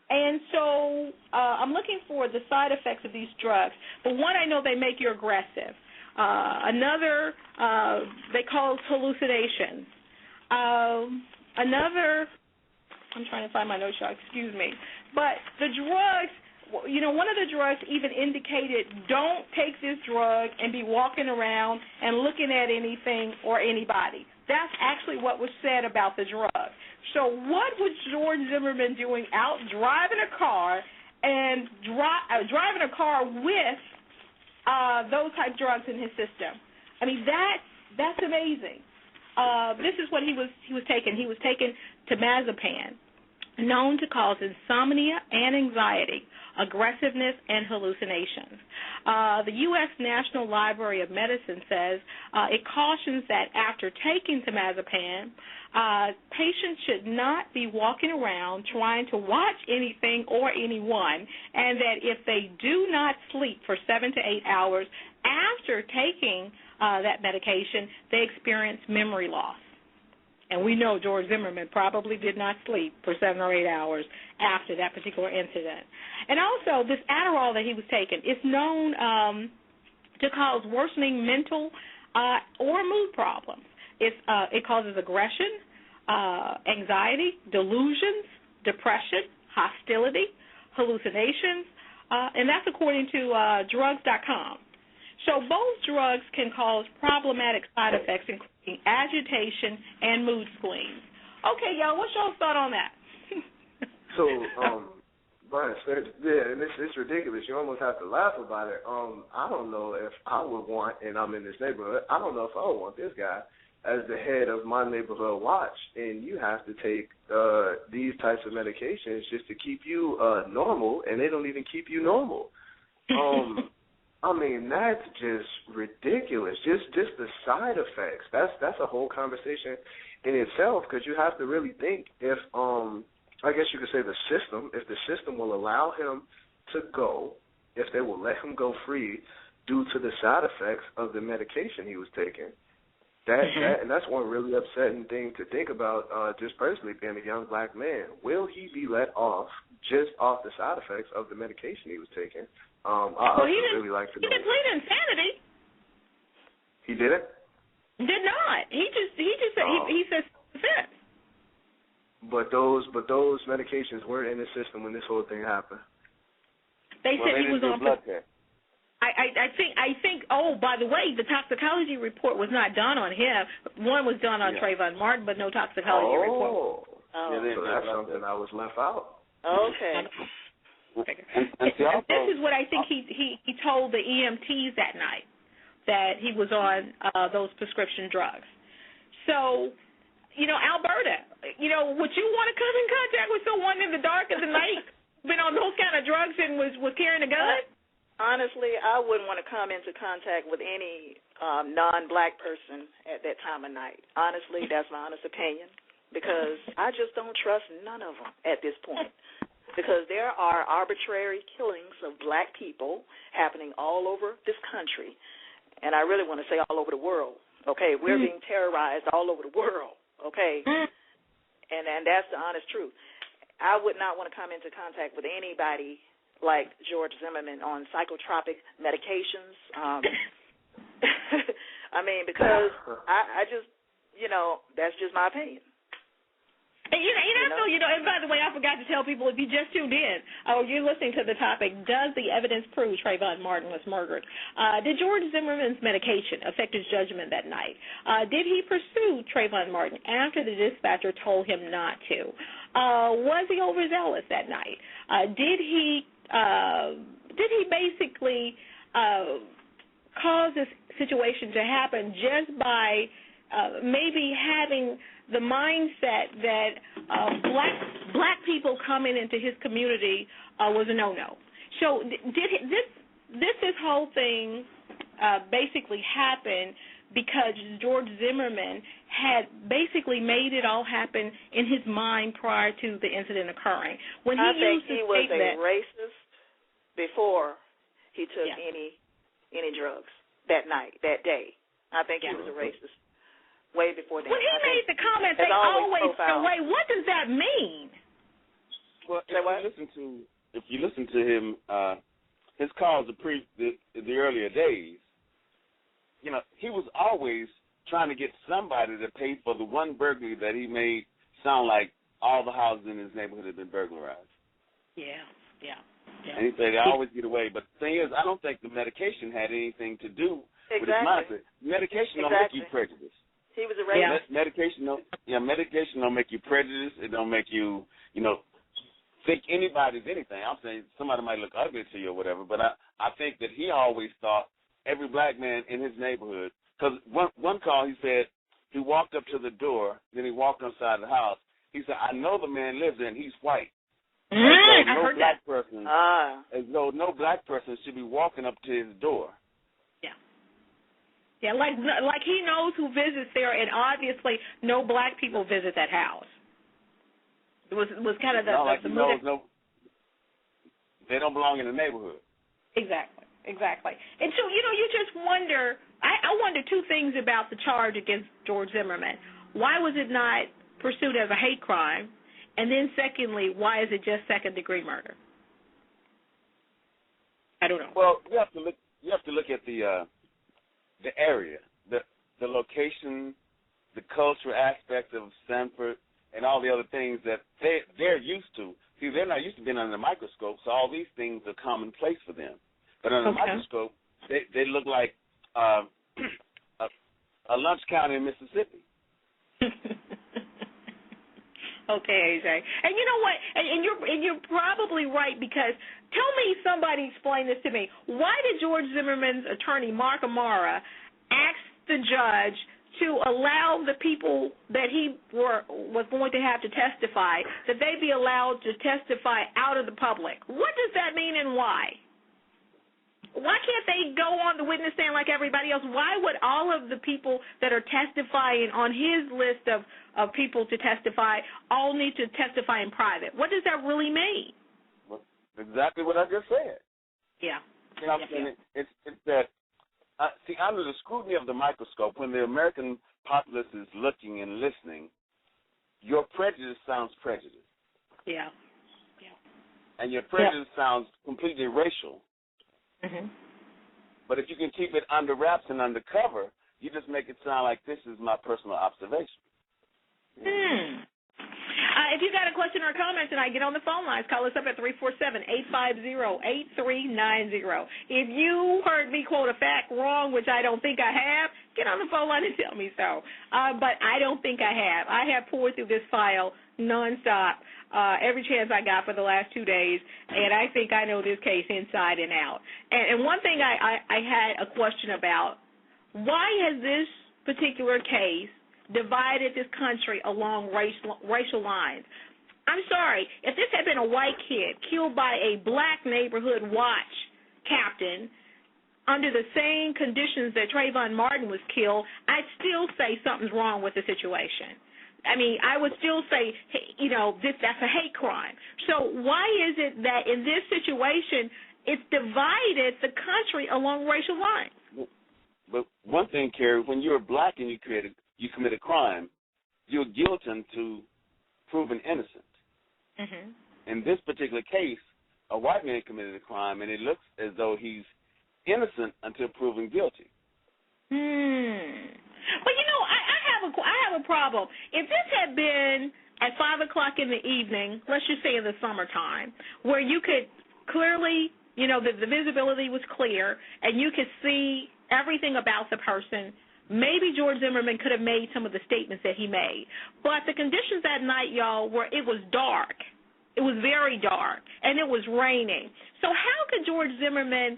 And so I'm looking for the side effects of these drugs. But one, I know they make you aggressive. Another, they cause hallucinations. Another, I'm trying to find my notes, excuse me. But the drugs, one of the drugs even indicated don't take this drug and be walking around and looking at anything or anybody. That's actually what was said about the drug. So what was George Zimmerman doing out driving a car and driving a car with those type drugs in his system? I mean, that's amazing. This is what he was taking. He was taking temazepam, known to cause insomnia and anxiety, aggressiveness, and hallucinations. The U.S. National Library of Medicine says it cautions that after taking temazepam, patients should not be walking around trying to watch anything or anyone, and that if they do not sleep for 7 to 8 hours after taking that medication, they experience memory loss. And we know George Zimmerman probably did not sleep for 7 or 8 hours after that particular incident. And also, this Adderall that he was taking is known to cause worsening mental or mood problems. It causes aggression, anxiety, delusions, depression, hostility, hallucinations, and that's according to drugs.com. So both drugs can cause problematic side effects, including agitation and mood swings. Okay, y'all, what's y'all's thought on that? So, Brian, yeah, and it's ridiculous. You almost have to laugh about it. I don't know if I would want, and I'm in this neighborhood, I don't know if I would want this guy as the head of my neighborhood watch, and you have to take these types of medications just to keep you normal, and they don't even keep you normal. I mean, that's just ridiculous. Just the side effects. That's a whole conversation in itself, because you have to really think if I guess you could say if the system will allow him to go, if they will let him go free due to the side effects of the medication he was taking. And that's one really upsetting thing to think about, just personally being a young black man. Will he be let off just off the side effects of the medication he was taking? Really like to know. He didn't plead insanity. He didn't? Did not. He just said he said self-defense. But those medications weren't in the system when this whole thing happened. They said he was on blood test. I think. Oh, by the way, the toxicology report was not done on him. One was done on Trayvon Martin, but no toxicology report. So that's something I was left out. Okay. This is what I think he told the EMTs that night, that he was on those prescription drugs. So, Alberta, would you want to come in contact with someone in the dark of the night, been on those kind of drugs and was carrying a gun? Honestly, I wouldn't want to come into contact with any non-black person at that time of night. Honestly, that's my honest opinion, because I just don't trust none of them at this point. Because there are arbitrary killings of black people happening all over this country, and I really want to say all over the world. Okay, we're being terrorized all over the world. Okay, and that's the honest truth. I would not want to come into contact with anybody like George Zimmerman on psychotropic medications. I mean, because I just, that's just my opinion. And by the way, I forgot to tell people, if you just tuned in or you're listening to the topic, does the evidence prove Trayvon Martin was murdered? Did George Zimmerman's medication affect his judgment that night? Did he pursue Trayvon Martin after the dispatcher told him not to? Was he overzealous that night? Did he basically cause this situation to happen just by maybe having the mindset that black people coming into his community was a no-no? So did this whole thing basically happened because George Zimmerman had basically made it all happen in his mind prior to the incident occurring. When I think he was a racist before he took any drugs that night, that day. I think he was a racist way before that. When he made the comment, they always fell away. What does that mean? Well, if you listen to him, his calls the earlier days, you know, he was always trying to get somebody to pay for the one burglary that he made sound like all the houses in his neighborhood had been burglarized. Yeah. And he said they always get away. But the thing is, I don't think the medication had anything to do with his mindset. Medication don't make you prejudiced. He was a racist. Medication don't make you prejudiced. It don't make you, think anybody's anything. I'm saying somebody might look ugly to you or whatever, but I think that he always thought every black man in his neighborhood, because one call he said he walked up to the door, then he walked inside the house. He said, I know the man lives there and he's white. As though no black person should be walking up to his door. Yeah, like he knows who visits there, and obviously no black people visit that house. It was kind of the knows they don't belong in the neighborhood. Exactly. And so, you just wonder, I wonder two things about the charge against George Zimmerman. Why was it not pursued as a hate crime? And then secondly, why is it just second-degree murder? I don't know. Well, you have to look at the area, the location, the cultural aspect of Sanford, and all the other things that they're used to. See, they're not used to being under the microscope, so all these things are commonplace for them. But under the microscope, they look like a lunch counter in Mississippi. Okay, AJ. And you know what? And you're probably right, because somebody explain this to me. Why did George Zimmerman's attorney, Mark Amara, ask the judge to allow the people that he was going to have to testify, that they be allowed to testify out of the public? What does that mean, and why? Why can't they go on the witness stand like everybody else? Why would all of the people that are testifying on his list of people to testify all need to testify in private? What does that really mean? Well, exactly what I just said. Yeah. You know what I'm saying? It's that, see, under the scrutiny of the microscope, when the American populace is looking and listening, your prejudice sounds prejudice. Yeah. And your prejudice sounds completely racial. Mm-hmm. But if you can keep it under wraps and undercover, you just make it sound like this is my personal observation. If you got a question or a comment tonight, get on the phone lines. Call us up at 347-850-8390. If you heard me quote a fact wrong, which I don't think I have, get on the phone line and tell me so. But I don't think I have. I have poured through this file nonstop every chance I got for the last 2 days, and I think I know this case inside and out. And one thing I had a question about, why has this particular case divided this country along racial lines? I'm sorry, if this had been a white kid killed by a black neighborhood watch captain under the same conditions that Trayvon Martin was killed, I'd still say something's wrong with the situation. I mean, I would still say, that's a hate crime. So why is it that in this situation it's divided the country along racial lines? But one thing, Kheri, when you're black and you commit a crime, you're guilty until proven innocent. Mm-hmm. In this particular case, a white man committed a crime, and it looks as though he's innocent until proven guilty. But I have a problem. If this had been at 5 o'clock in the evening, let's just say in the summertime, where you could clearly, the visibility was clear, and you could see everything about the person, maybe George Zimmerman could have made some of the statements that he made. But the conditions that night, y'all, it was dark. It was very dark, and it was raining. So how could George Zimmerman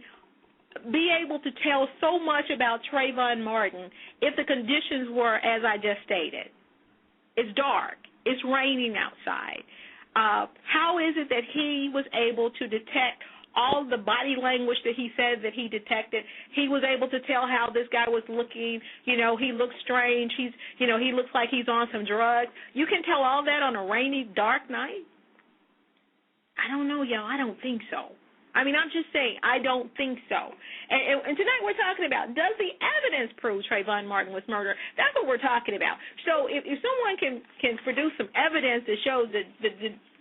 be able to tell so much about Trayvon Martin if the conditions were as I just stated? It's dark. It's raining outside. How is it that he was able to detect all the body language that he said that he detected. He was able to tell how this guy was looking. You know, he looks strange. He looks like he's on some drugs. You can tell all that on a rainy, dark night? I don't know, y'all. I don't think so. I mean, I'm just saying, I don't think so. And tonight we're talking about, does the evidence prove Trayvon Martin was murdered? That's what we're talking about. So if someone can produce some evidence that shows that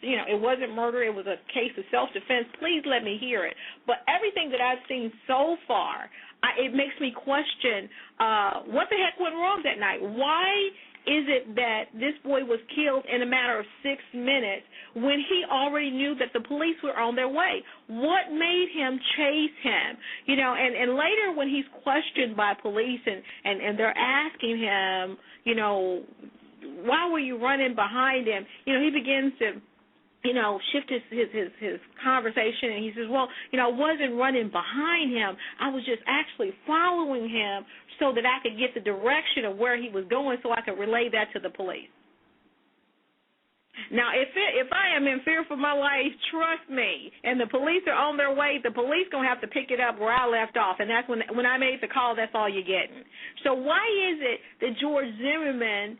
it wasn't murder, it was a case of self-defense, please let me hear it. But everything that I've seen so far, it makes me question what the heck went wrong that night. Why is it that this boy was killed in a matter of 6 minutes when he already knew that the police were on their way? What made him chase him? You know, and later when he's questioned by police and they're asking him, you know, why were you running behind him? You know, he begins to, you know, shift his conversation, and he says, well, you know, I wasn't running behind him. I was just actually following him so that I could get the direction of where he was going so I could relay that to the police. Now, if I am in fear for my life, trust me, and the police are on their way, the police going to have to pick it up where I left off, and that's when I made the call, that's all you're getting. So why is it that George Zimmerman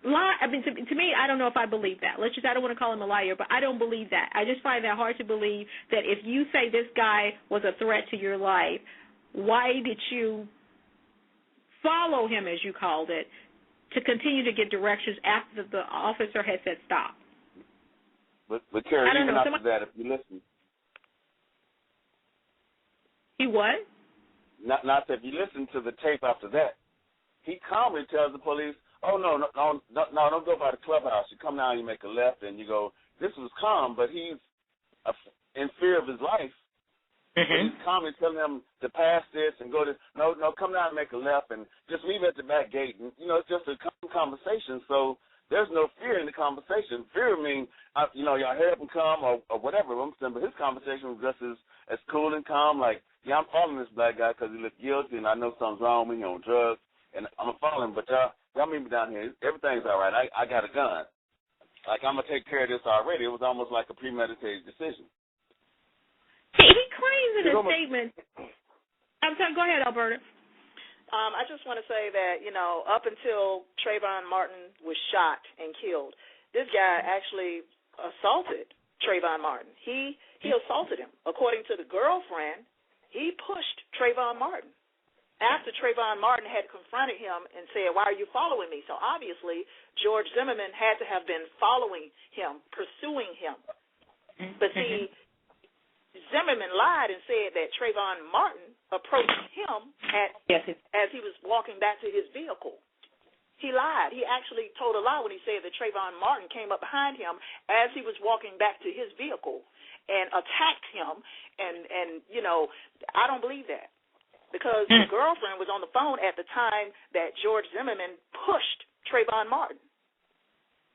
lied? I mean, to me, I don't know if I believe that. I don't want to call him a liar, but I don't believe that. I just find that hard to believe that if you say this guy was a threat to your life, why did you follow him, as you called it, to continue to get directions after the officer had said stop? But Kheri, even after that, if you listen. He what? Not if you listen to the tape after that, he calmly tells the police, oh, no, don't go by the clubhouse. You come down, you make a left, and you go, this was calm, but he's in fear of his life. Mm-hmm. He's calmly telling them to pass this and go to, no, come down and make a left and just leave at the back gate. And, you know, it's just a conversation, so there's no fear in the conversation. Fear means, y'all hurry up and come or whatever. But his conversation was just as cool and calm, like, yeah, I'm following this black guy because he looked guilty and I know something's wrong with me on drugs, and I'm going to follow him, but y'all meet me down here. Everything's all right. I got a gun. Like, I'm going to take care of this already. It was almost like a premeditated decision. He claims in a statement. I'm sorry, go ahead, Alberta. I just want to say that, you know, up until Trayvon Martin was shot and killed, this guy actually assaulted Trayvon Martin. He assaulted him. According to the girlfriend, he pushed Trayvon Martin after Trayvon Martin had confronted him and said, why are you following me? So obviously George Zimmerman had to have been following him, pursuing him. But see, Zimmerman lied and said that Trayvon Martin approached him as he was walking back to his vehicle. He lied. He actually told a lie when he said that Trayvon Martin came up behind him as he was walking back to his vehicle and attacked him. And you know, I don't believe that because the girlfriend was on the phone at the time that George Zimmerman pushed Trayvon Martin.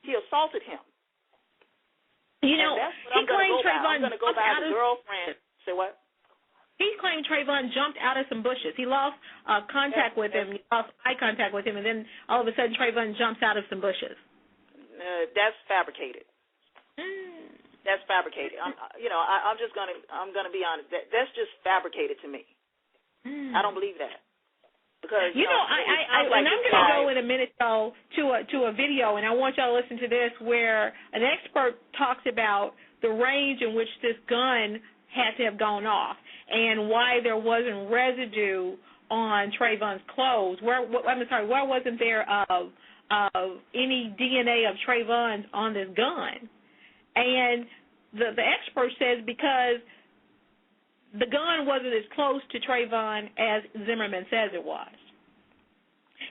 He assaulted him. You know, he claimed Trayvon I'm going to go by the girlfriend. Say what? He claimed Trayvon jumped out of some bushes. He lost contact with him, he lost eye contact with him, and then all of a sudden Trayvon jumps out of some bushes. That's fabricated. That's fabricated. I'm going to be honest. That's just fabricated to me. I don't believe that. Because and I'm going to go in a minute though to a video, and I want y'all to listen to this where an expert talks about the range in which this gun had to have gone off and why there wasn't residue on Trayvon's clothes. Where wasn't there of any DNA of Trayvon's on this gun? And the expert says because the gun wasn't as close to Trayvon as Zimmerman says it was.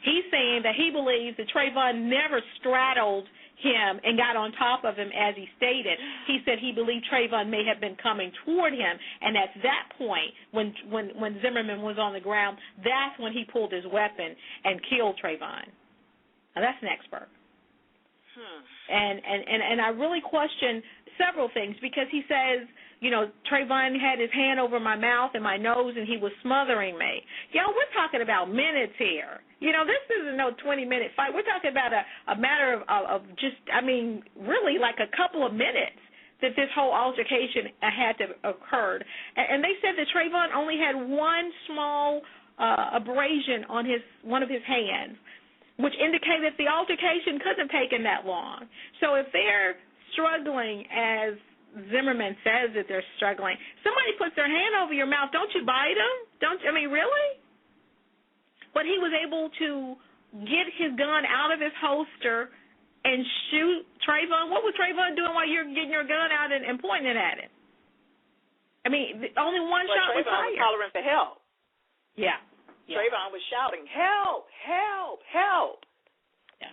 He's saying that he believes that Trayvon never straddled him and got on top of him as he stated. He said he believed Trayvon may have been coming toward him, and at that point, when Zimmerman was on the ground, that's when he pulled his weapon and killed Trayvon. Now, that's an expert. And I really question several things because he says, you know, Trayvon had his hand over my mouth and my nose and he was smothering me. Y'all, we're talking about minutes here. You know, this isn't no 20-minute fight. We're talking about a matter of just, I mean, really like a couple of minutes that this whole altercation had to occurred. And they said that Trayvon only had one small abrasion on one of his hands, which indicated that the altercation couldn't have taken that long. So if they're struggling, as Zimmerman says that they're struggling, somebody puts their hand over your mouth, don't you bite them? Really? But he was able to get his gun out of his holster and shoot Trayvon. What was Trayvon doing while you're getting your gun out and pointing it at him? Only one shot was fired. Trayvon was hollering for help. Yeah. Trayvon was shouting, help, help, help. Yeah.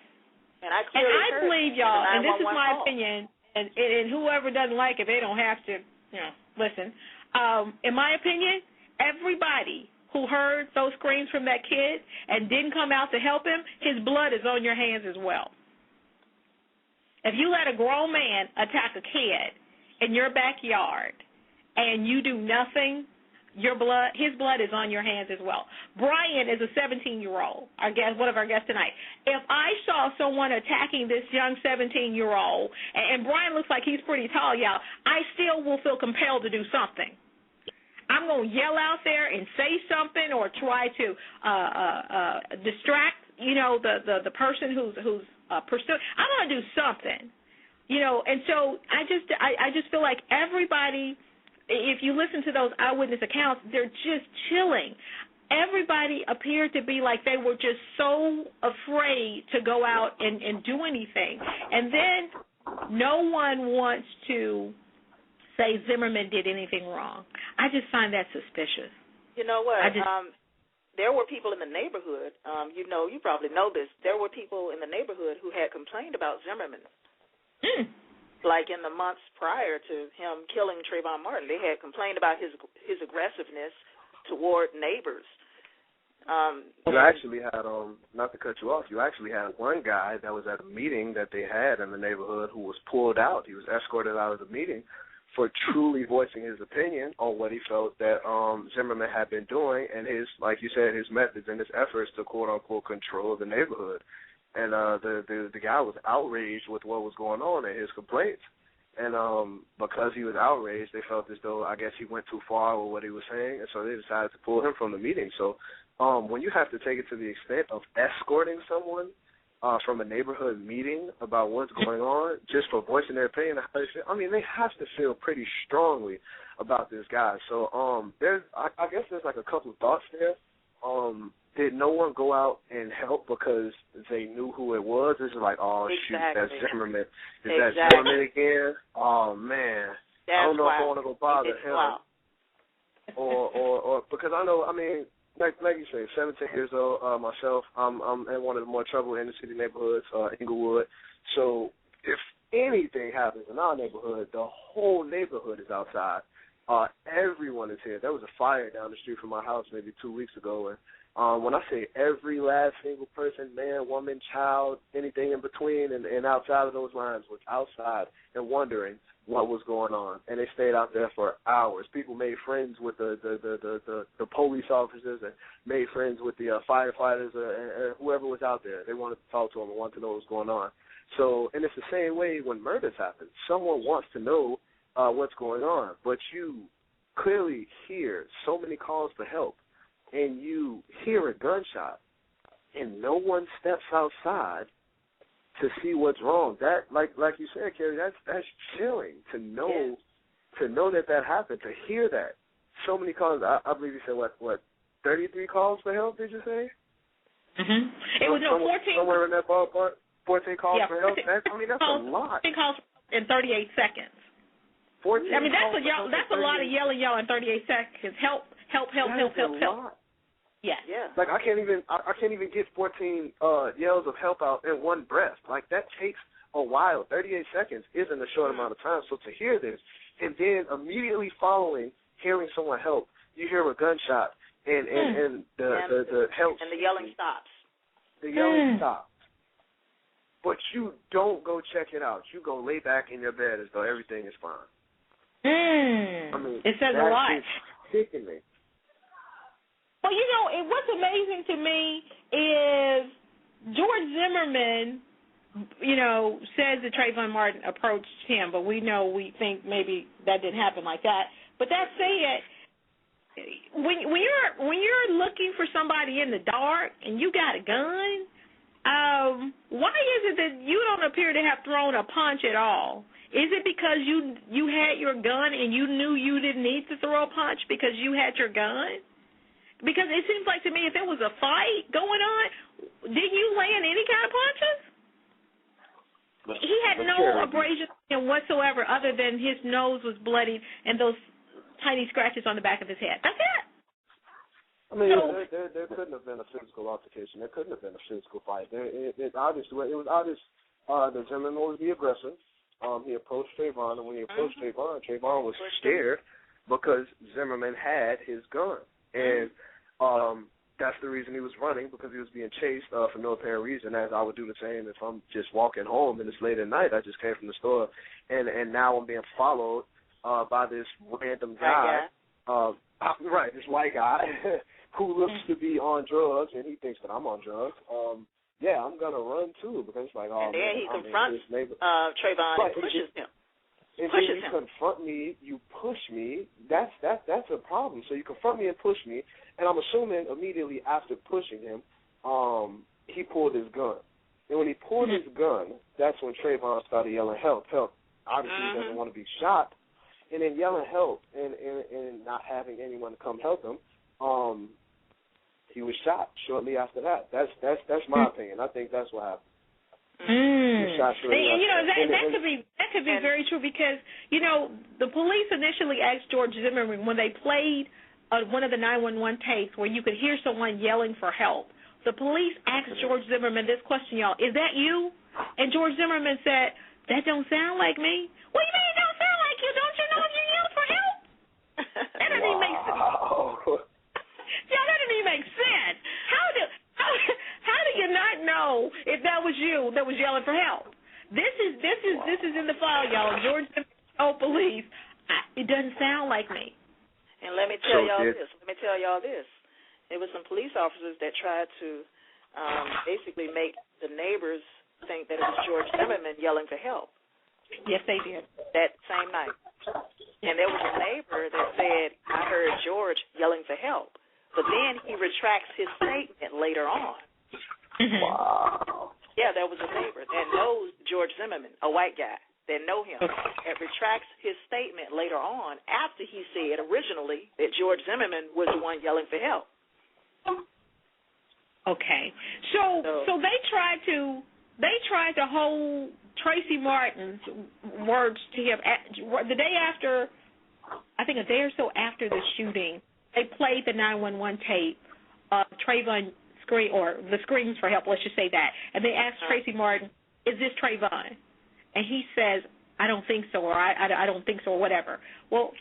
And I believe y'all, and this is my opinion, and whoever doesn't like it, they don't have to, listen. In my opinion, everybody who heard those screams from that kid and didn't come out to help him, his blood is on your hands as well. If you let a grown man attack a kid in your backyard and you do nothing, his blood is on your hands as well. Brian is a 17-year-old, one of our guests tonight. If I saw someone attacking this young 17-year-old, and Brian looks like he's pretty tall, y'all, I still will feel compelled to do something. I'm going to yell out there and say something or try to distract, the person who's pursuing. I'm going to do something, And so I just feel like everybody, if you listen to those eyewitness accounts, they're just chilling. Everybody appeared to be like they were just so afraid to go out and do anything. And then no one wants to say Zimmerman did anything wrong. I just find that suspicious. You know what? There were people in the neighborhood, you probably know this, there were people in the neighborhood who had complained about Zimmerman. Like in the months prior to him killing Trayvon Martin, they had complained about his aggressiveness toward neighbors. You actually had, not to cut you off, you actually had one guy that was at a meeting that they had in the neighborhood who was pulled out. He was escorted out of the meeting for truly voicing his opinion on what he felt that Zimmerman had been doing and his, like you said, his methods and his efforts to quote-unquote control the neighborhood. And the guy was outraged with what was going on and his complaints. And because he was outraged, they felt as though, I guess, he went too far with what he was saying, and so they decided to pull him from the meeting. So when you have to take it to the extent of escorting someone from a neighborhood meeting about what's going on just for voicing their opinion, they have to feel pretty strongly about this guy. So I guess there's like a couple of thoughts there. Did no one go out and help because they knew who it was? This is like, oh, shoot, that's Zimmerman. Is that Zimmerman again? Oh, man. I don't know if I want to go bother him. Or because I know, like you say, 17 years old, myself, I'm in one of the more troubled inner city neighborhoods, Inglewood. So if anything happens in our neighborhood, the whole neighborhood is outside. Everyone is here. There was a fire down the street from my house maybe 2 weeks ago, and when I say every last single person, man, woman, child, anything in between and outside of those lines was outside and wondering what was going on, and they stayed out there for hours. People made friends with the police officers and made friends with the firefighters and whoever was out there. They wanted to talk to them and wanted to know what was going on. So, and it's the same way when murders happen. Someone wants to know what's going on, but you clearly hear so many calls for help, and you hear a gunshot, and no one steps outside to see what's wrong. That, like you said, Kheri, that's chilling to know that happened, to hear that. So many calls. I believe you said what 33 calls for help? Did you say? Mhm. It was 14. Somewhere in that ballpark. 14 calls for help. That's a lot. 14 calls in 38 seconds. 14. That's a lot of yelling y'all in 38 seconds. Help. Yeah. Like I can't even get 14 yells of help out in one breath. Like that takes a while. 38 seconds isn't a short amount of time. So to hear this and then immediately following hearing someone help, you hear a gunshot and the help and the yelling stops. The yelling stops. But you don't go check it out. You go lay back in your bed as though everything is fine. It says a lot. It's sickening. Well, what's amazing to me is George Zimmerman, says that Trayvon Martin approached him, but we think maybe that didn't happen like that. But that said, when you're looking for somebody in the dark and you got a gun, why is it that you don't appear to have thrown a punch at all? Is it because you had your gun and you knew you didn't need to throw a punch because you had your gun? Because it seems like to me if there was a fight going on, didn't you land any kind of punches? He had no abrasions whatsoever other than his nose was bloodied and those tiny scratches on the back of his head. That's it. I mean, there couldn't have been a physical altercation. There couldn't have been a physical fight. It was obvious that Zimmerman was the aggressor. He approached Trayvon, and when he approached Trayvon was scared because Zimmerman had his gun. And that's the reason he was running, because he was being chased for no apparent reason, as I would do the same if I'm just walking home and it's late at night. I just came from the store, and now I'm being followed by this random guy, this white guy, who looks to be on drugs, and he thinks that I'm on drugs. I'm going to run, too, because it's like, and then he confronts Trayvon and pushes him. And then you confront me, you push me, that's a problem. So you confront me and push me, and I'm assuming immediately after pushing him, he pulled his gun. And when he pulled his gun, that's when Trayvon started yelling, help, help. Obviously he doesn't want to be shot. And then yelling help and not having anyone to come help him, he was shot shortly after that. That's my opinion. I think that's what happened. That could be very true because the police initially asked George Zimmerman when they played one of the 911 tapes where you could hear someone yelling for help. The police asked George Zimmerman this question, y'all: "Is that you?" And George Zimmerman said, "That don't sound like me." What do you mean it don't sound like you? Don't you know if you yell for help? That doesn't even make sense. Y'all, that doesn't even make sense. How do you not know if that was you that was yelling for help? This is in the file, y'all. George told police, it doesn't sound like me. And let me tell y'all this. There were some police officers that tried to basically make the neighbors think that it was George Zimmerman yelling for help. Yes, they did. That same night. And there was a neighbor that said, I heard George yelling for help. But then he retracts his statement later on. Wow. Yeah, there was a neighbor that knows George Zimmerman, a white guy that know him, that retracts his statement later on after he said originally that George Zimmerman was the one yelling for help. Okay. So they tried to hold Tracy Martin's words to him the day after, I think a day or so after the shooting. They played the 911 tape of Trayvon the screams for help, let's just say that. And they asked Tracy Martin, is this Trayvon? And he says, I don't think so, or I don't think so, or whatever. Well,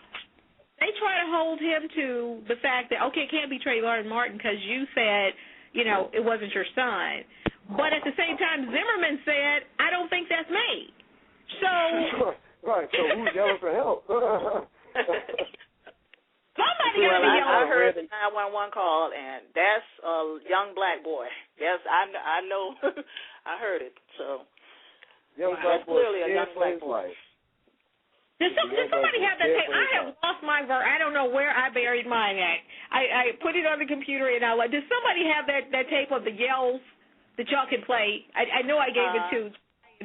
they try to hold him to the fact that, okay, it can't be Trayvon Martin because you said, it wasn't your son. But at the same time, Zimmerman said, I don't think that's me. So. Right, so who's yelling for help? Somebody got to be yelling. I heard the 911 call, and that's a young black boy. Yes, I know. I heard it. So young black boy, clearly a young black boy. Does somebody have that tape? I have lost my verse. I don't know where I buried mine at. I put it on the computer, and does somebody have that tape of the yells that y'all can play? I know I gave it to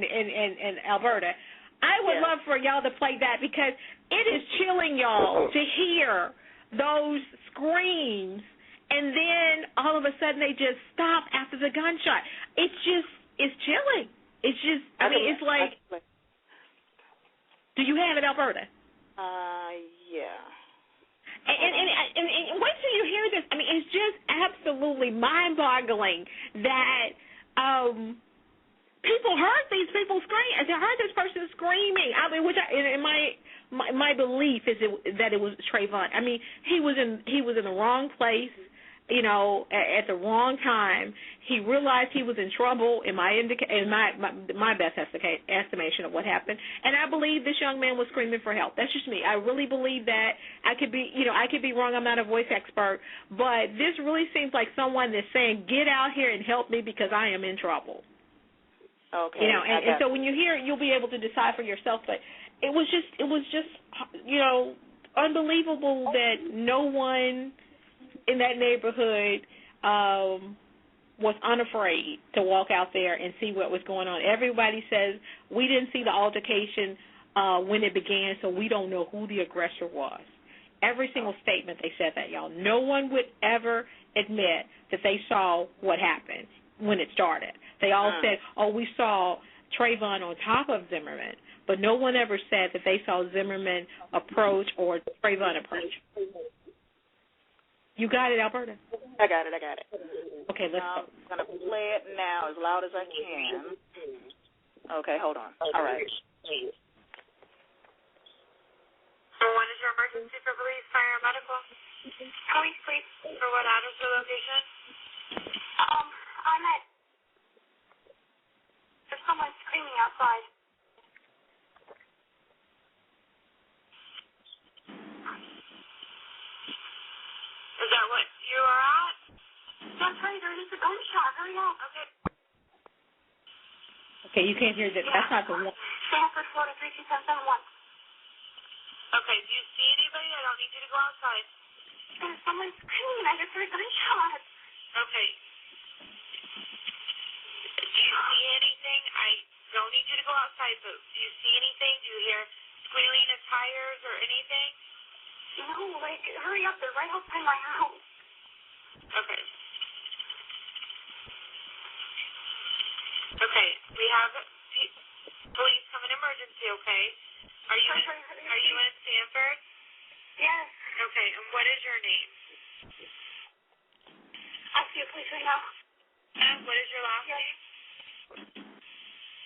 in Alberta. I would love for y'all to play that because it is chilling, y'all, to hear those screams, and then all of a sudden they just stop after the gunshot. It's chilling. It's just, it's like, do you have it, Alberta? Yeah. And wait till you hear this. It's just absolutely mind-boggling that people heard these people scream. They heard this person screaming. My belief is that it was Trayvon. He was in the wrong place, at the wrong time. He realized he was in trouble. In my best estimation of what happened, and I believe this young man was screaming for help. That's just me. I really believe that. I could be wrong. I'm not a voice expert, but this really seems like someone that's saying, "Get out here and help me because I am in trouble." Okay. And so when you hear it, you'll be able to decide for yourself. But it was just unbelievable that no one in that neighborhood was unafraid to walk out there and see what was going on. Everybody says we didn't see the altercation when it began, so we don't know who the aggressor was. Every single statement they said that, y'all. No one would ever admit that they saw what happened when it started. They all said, we saw Trayvon on top of Zimmerman, but no one ever said that they saw Zimmerman approach or Trayvon approach. You got it, Alberta? I got it. Okay, let's go. I'm going to play it now as loud as I can. Okay, hold on. All right. What is your emergency for police, fire, or medical? Police, please. For what address or location? I'm at... There's someone screaming outside. Is that what you are at? That's right, there is a gunshot. Hurry up. Okay, you can't hear that. Yeah. That's not the one. Stanford, Florida, 32771. Okay, do you see anybody? I don't need you to go outside. There's someone screaming. I just heard a gunshot. Okay. Do you see anything? I don't need you to go outside, but do you see anything? Do you hear squealing of tires or anything? No, hurry up. They're right outside my house. Okay. Okay, we have police come in emergency, okay? Are you in Stanford? Yes. Okay, and what is your name? I'll see you police right now. And what is your last name?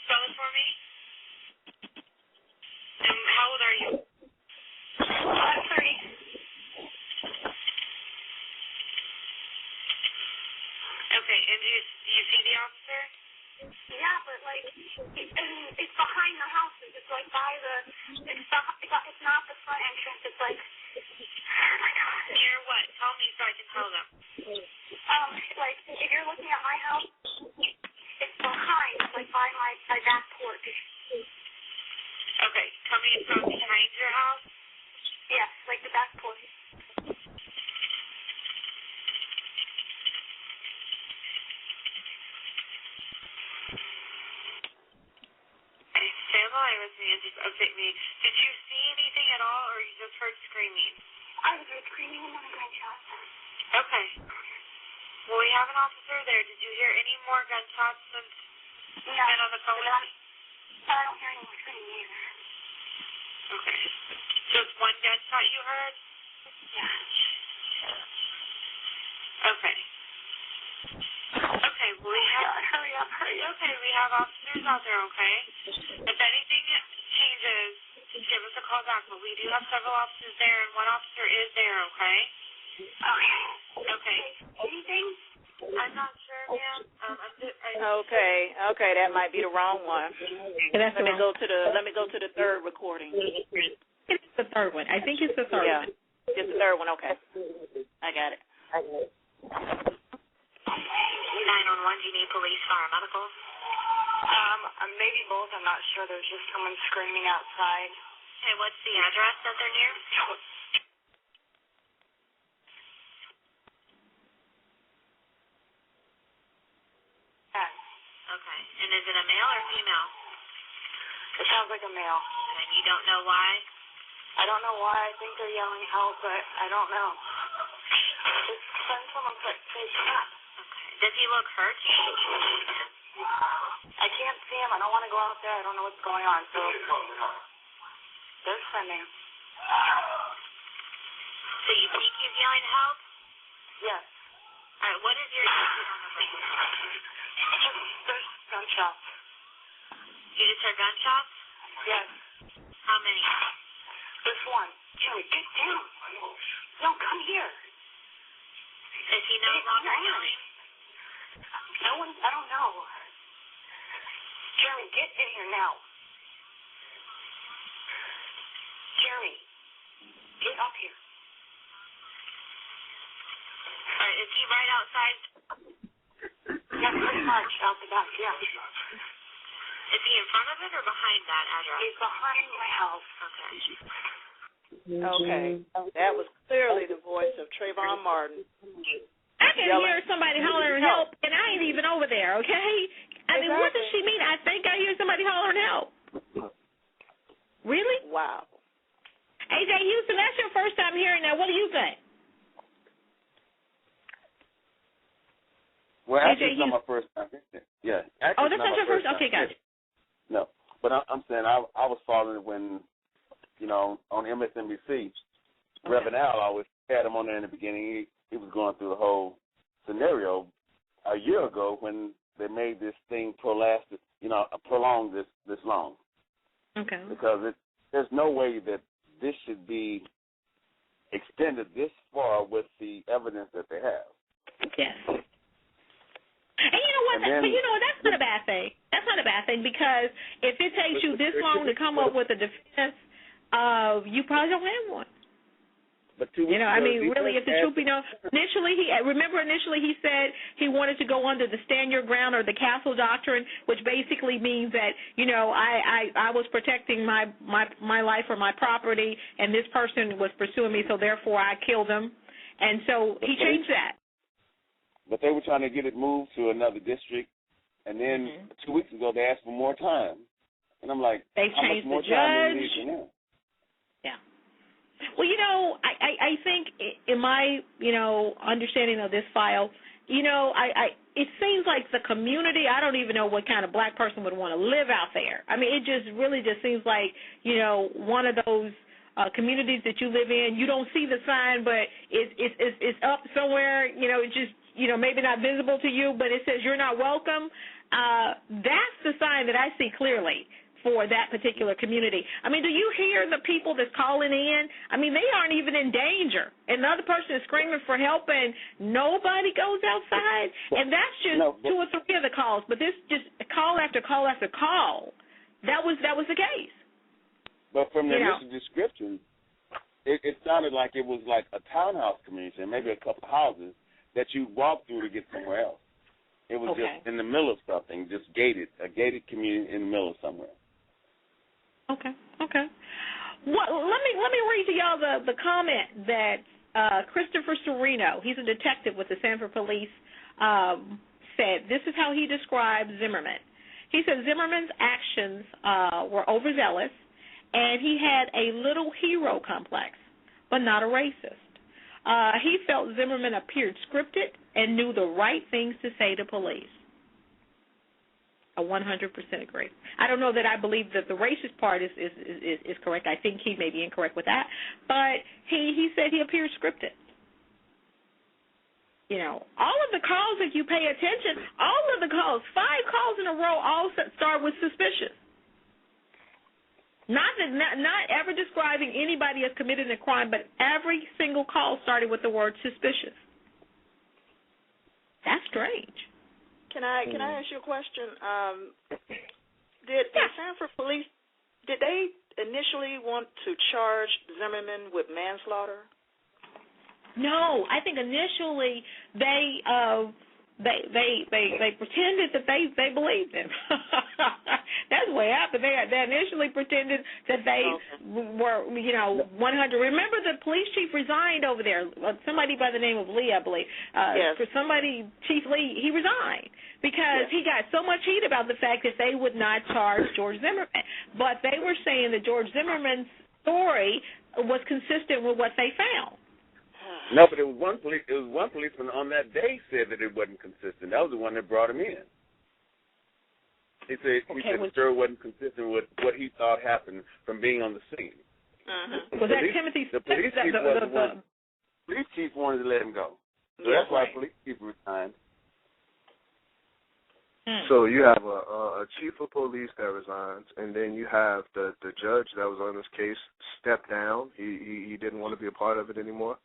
Spell it for me. And how old are you? I'm 30. Okay, and do you see the officer? Yeah, but it's behind the houses. It's by it's not the front entrance. It's oh my God. Near what? Tell me so I can tell them. If you're looking at my house, it's behind. It's by my back porch. Okay, tell me it's from behind your house? Yes, the back porch. Stand by with me and just update me. Did you see anything at all, or you just heard screaming? I just heard screaming and then a gunshot. Okay. Well, we have an officer there. Did you hear any more gunshots since you've been on the phone with me? I don't hear any more screaming either. Okay. Just one gunshot you heard? Yeah. Okay. Okay, well, hurry up. Okay, we have officers out there, okay? If anything changes, give us a call back, but we do have several officers there, and one officer is there, okay? Okay. Anything? I'm not sure, ma'am. Okay, that might be the wrong one. Let me go to the third recording. It's the third one. I think it's the third one. Yeah, it's the third one, okay. I got it. 911, do you need police, fire, medical? Maybe both. I'm not sure. There's just someone screaming outside. Okay, what's the address that they're near? Yes. Okay. And is it a male or female? It sounds like a male. And you don't know why? I don't know why. I think they're yelling help, but I don't know. Just send someone quick. Please. Okay. Does he look hurt? I can't see him. I don't want to go out there. I don't know what's going on. So they're sending. So you think he's yelling help? Yes. All right. What is your phone number? There's gunshots. You just heard gunshots? Yes. How many? This one. Jerry, get down. No, come here. Is he no longer yelling? I don't know. Jeremy, get in here now. Jeremy, get up here. All right, is he right outside? Yeah, pretty much out the back, yeah. Is he in front of it or behind that address? He's behind my house. Okay. That was clearly the voice of Trayvon Martin. I can hear somebody hollering help, and I ain't even over there, okay? I mean, what does she mean? I think I hear somebody hollering help. Really? Wow. AJ Houston, that's your first time hearing that. What do you think? Well, actually, it's not my first time. Yeah. Actually, that's not your first? Okay, gotcha. No. But I'm saying I was following it when, on MSNBC, Reverend Al always had him on there in the beginning. He was going through the whole scenario a year ago when they made this thing prolong this long. Okay. Because there's no way that this should be extended this far with the evidence that they have. Yes. And you know what? That's not a bad thing. That's not a bad thing because if it takes you this long to come up with a defense, you probably don't have one. But really, if the truth be known, initially he said he wanted to go under the stand your ground or the castle doctrine, which basically means that I was protecting my life or my property, and this person was pursuing me, so therefore I killed him, and so he changed that. But they were trying to get it moved to another district, and then 2 weeks ago they asked for more time, and I'm like, they've changed the judge. Yeah. Well, I think in my, understanding of this file, it seems like the community, I don't even know what kind of black person would want to live out there. I mean, it just really just seems like, one of those communities that you live in, you don't see the sign, but it's up somewhere, it's just, maybe not visible to you, but it says you're not welcome. That's the sign that I see clearly for that particular community. I mean, do you hear the people that's calling in? I mean, they aren't even in danger. And the other person is screaming for help, and nobody goes outside. And that's just 2 or 3 of the calls. But this just call after call after call. That was the case. But from the initial description, it sounded like it was like a townhouse community, and maybe a couple of houses that you walk through to get somewhere else. It was just in the middle of something, just a gated community in the middle of somewhere. Okay. Well, let me read to y'all the comment that Christopher Serino, he's a detective with the Sanford Police, said. This is how he describes Zimmerman. He said Zimmerman's actions were overzealous, and he had a little hero complex, but not a racist. He felt Zimmerman appeared scripted and knew the right things to say to police. I 100% agree. I don't know that I believe that the racist part is correct. I think he may be incorrect with that. But he said he appeared scripted. All of the calls, if you pay attention, all of the calls, 5 calls in a row, all start with suspicious. Not ever describing anybody as committing a crime, but every single call started with the word suspicious. That's strange. Can I ask you a question? Did the Sanford Police, did they initially want to charge Zimmerman with manslaughter? No, I think initially they pretended that they believed him. That's what happened. They initially pretended that they were, 100. Remember, the police chief resigned over there. Somebody by the name of Lee, I believe. Chief Lee, he resigned because he got so much heat about the fact that they would not charge George Zimmerman. But they were saying that George Zimmerman's story was consistent with what they found. No, but it was one policeman on that day said that it wasn't consistent. That was the one that brought him in. He said the story wasn't consistent with what he thought happened from being on the scene. Was that Timothy? The police chief wanted to let him go. So that's why the police chief resigned. So you have a chief of police that resigns, and then you have the judge that was on this case step down. He didn't want to be a part of it anymore.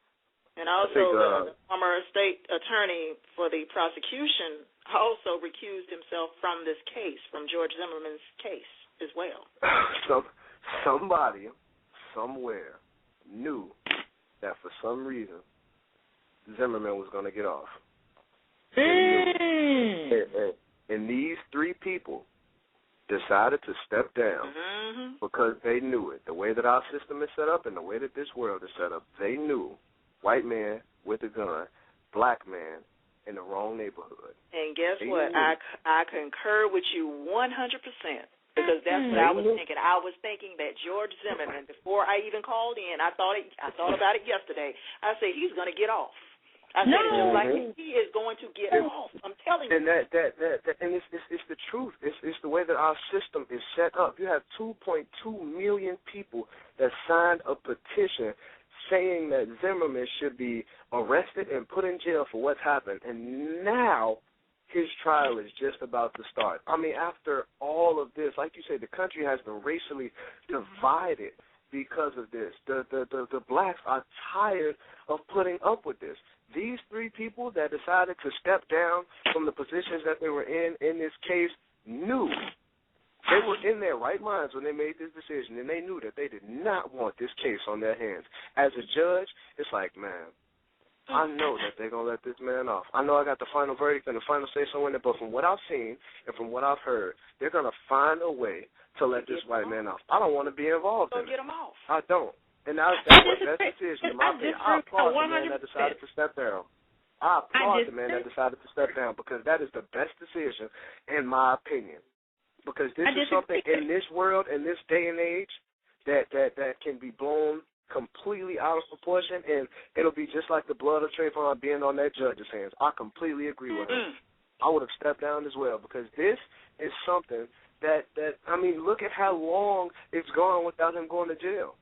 And also the former state attorney for the prosecution also recused himself from this case, from George Zimmerman's case as well. So somebody somewhere knew that for some reason Zimmerman was going to get off. And these 3 people decided to step down because they knew it. The way that our system is set up and the way that this world is set up, they knew white man with a gun, black man in the wrong neighborhood. And guess what? I concur with you 100%. Because that's what I was thinking. I was thinking that George Zimmerman, before I even called in, I thought about it yesterday. I said, he's going to get off. I said, just like he is going to get off. I'm telling you. And that and it's the truth. It's the way that our system is set up. You have 2.2 million people that signed a petition saying that Zimmerman should be arrested and put in jail for what's happened. And now his trial is just about to start. I mean, after all of this, like you said, the country has been racially divided because of this. The blacks are tired of putting up with this. These three people that decided to step down from the positions that they were in this case knew they were in their right minds when they made this decision, and they knew that they did not want this case on their hands. As a judge, it's like, man, I know that they're going to let this man off. I know I got the final verdict and the final say-so in it, but from what I've seen and from what I've heard, they're going to find a way to let this white man off. I don't want to be involved in it. Get him off. I don't. And that's the best decision, in my opinion. I applaud the man that decided to step down. I applaud the man that decided to step down because that is the best decision, in my opinion. Because this is something in this world, in this day and age, that can be blown completely out of proportion, and it'll be just like the blood of Trayvon being on that judge's hands. I completely agree with him. I would have stepped down as well because this is something that I mean, look at how long it's gone without him going to jail.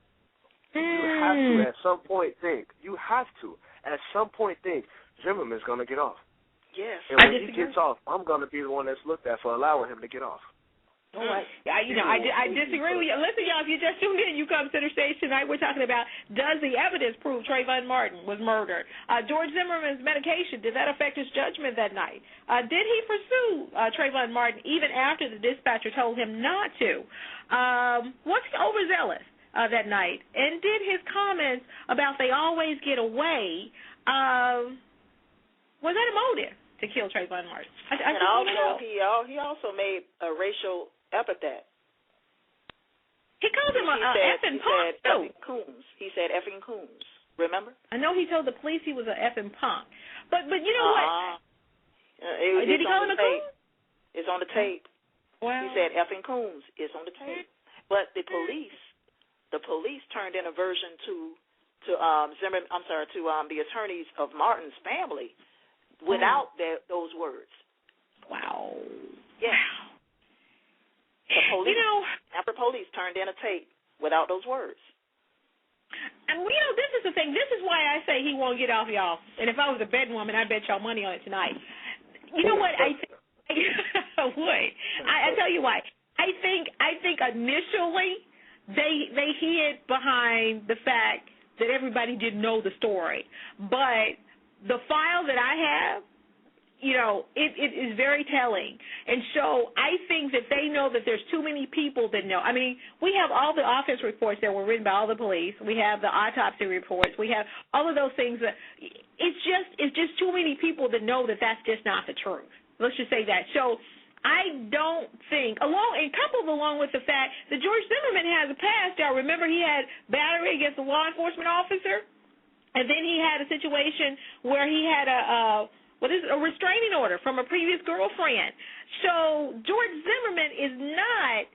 You have to at some point think. You have to at some point think Zimmerman's going to get off. Yes. And when he gets off, I'm going to be the one that's looked at for allowing him to get off. I disagree with you. Listen, y'all, if you just tuned in, you come center stage tonight. We're talking about, does the evidence prove Trayvon Martin was murdered? George Zimmerman's medication, did that affect his judgment that night? Did he pursue Trayvon Martin even after the dispatcher told him not to? Was he overzealous that night? And did his comments about they always get away, was that a motive to kill Trayvon Martin? He also made a racial epithet. He called him effing punk, too. He said effing coons. Remember? I know he told the police he was an effing punk. But you know what? Did he call him a coon? It's on the tape. Wow. He said effing coons. It's on the tape. But the police turned in a version to Zimmerman. I'm sorry, to the attorneys of Martin's family without those words. Wow. Yeah. The police, after police turned in a tape without those words. And, this is the thing. This is why I say he won't get off, y'all. And if I was a betting woman, I'd bet y'all money on it tonight. You know what? I would. I tell you why. I think initially they hid behind the fact that everybody didn't know the story. But the file that I have, it is very telling. And so I think that they know that there's too many people that know. I mean, we have all the offense reports that were written by all the police. We have the autopsy reports. We have all of those things. It's just too many people that know that that's just not the truth. Let's just say that. So I don't think, coupled along with the fact that George Zimmerman has a past. Y'all remember he had battery against a law enforcement officer? And then he had a situation where he had a restraining order from a previous girlfriend. So George Zimmerman is not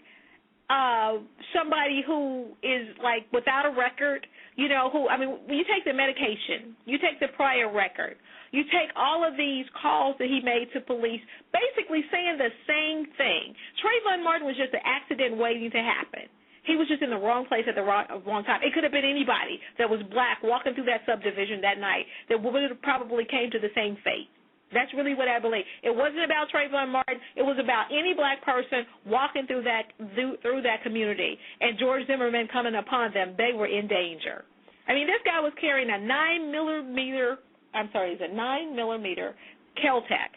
somebody who is like without a record, when you take the medication, you take the prior record, you take all of these calls that he made to police basically saying the same thing. Trayvon Martin was just an accident waiting to happen. He was just in the wrong place at the wrong time. It could have been anybody that was black walking through that subdivision that night that would have probably came to the same fate. That's really what I believe. It wasn't about Trayvon Martin. It was about any black person walking through that community. And George Zimmerman coming upon them, they were in danger. I mean, this guy was carrying a 9mm Kel-Tec.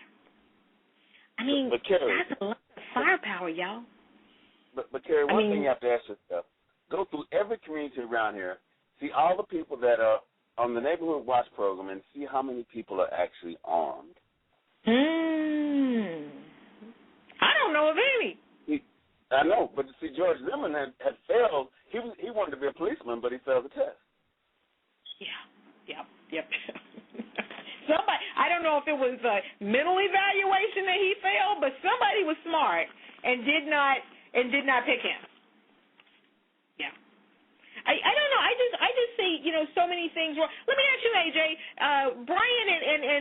I mean, that's a lot of firepower, y'all. But Kheri, one thing you have to ask yourself, go through every community around here, see all the people that are on the Neighborhood Watch program and see how many people are actually armed. I don't know of any. I know, but see, George Zimmerman had failed. He wanted to be a policeman, but he failed the test. Yep. Somebody, I don't know if it was a mental evaluation that he failed, but somebody was smart and did not pick him. Yeah. I don't know. I just see, so many things wrong. Let me ask you, AJ. Brian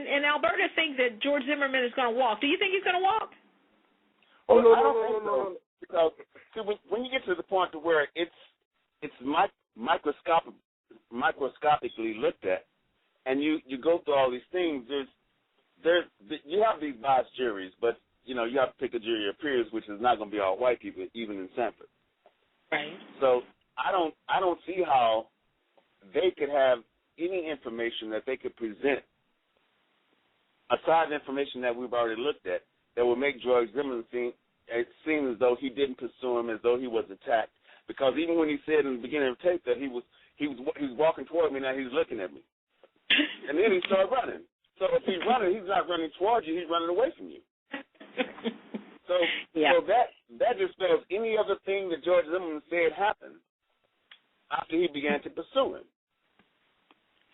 and Alberta think that George Zimmerman is going to walk. Do you think he's going to walk? Oh, no, I don't think so. Because when you get to the point to where it's microscopically looked at, and you go through all these things, you have these biased juries, but you have to pick a jury of peers, which is not going to be all white people, even in Sanford. Right. So I don't see how they could have any information that they could present aside the information that we've already looked at that would make George Zimmerman seem as though he didn't pursue him, as though he was attacked. Because even when he said in the beginning of the tape that he was walking toward me, now he's looking at me, and then he started running. So if he's running, he's not running towards you; he's running away from you. So that dispels any other thing that George Zimmerman said happened after he began to pursue him.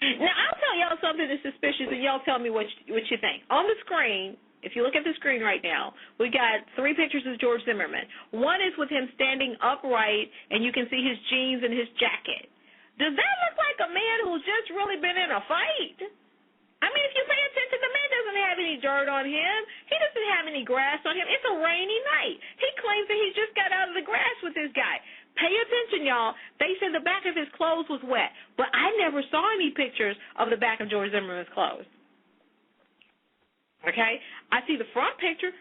Now, I'll tell y'all something that's suspicious, and y'all tell me what you think. On the screen, if you look at the screen right now, we got 3 pictures of George Zimmerman. One is with him standing upright, and you can see his jeans and his jacket. Does that look like a man who's just really been in a fight? I mean, if you pay attention, the man doesn't have any dirt on him. He doesn't have any grass on him. It's a rainy night. He claims that he just got out of the grass with this guy. Pay attention, y'all. They said the back of his clothes was wet, but I never saw any pictures of the back of George Zimmerman's clothes. Okay? I see the front picture.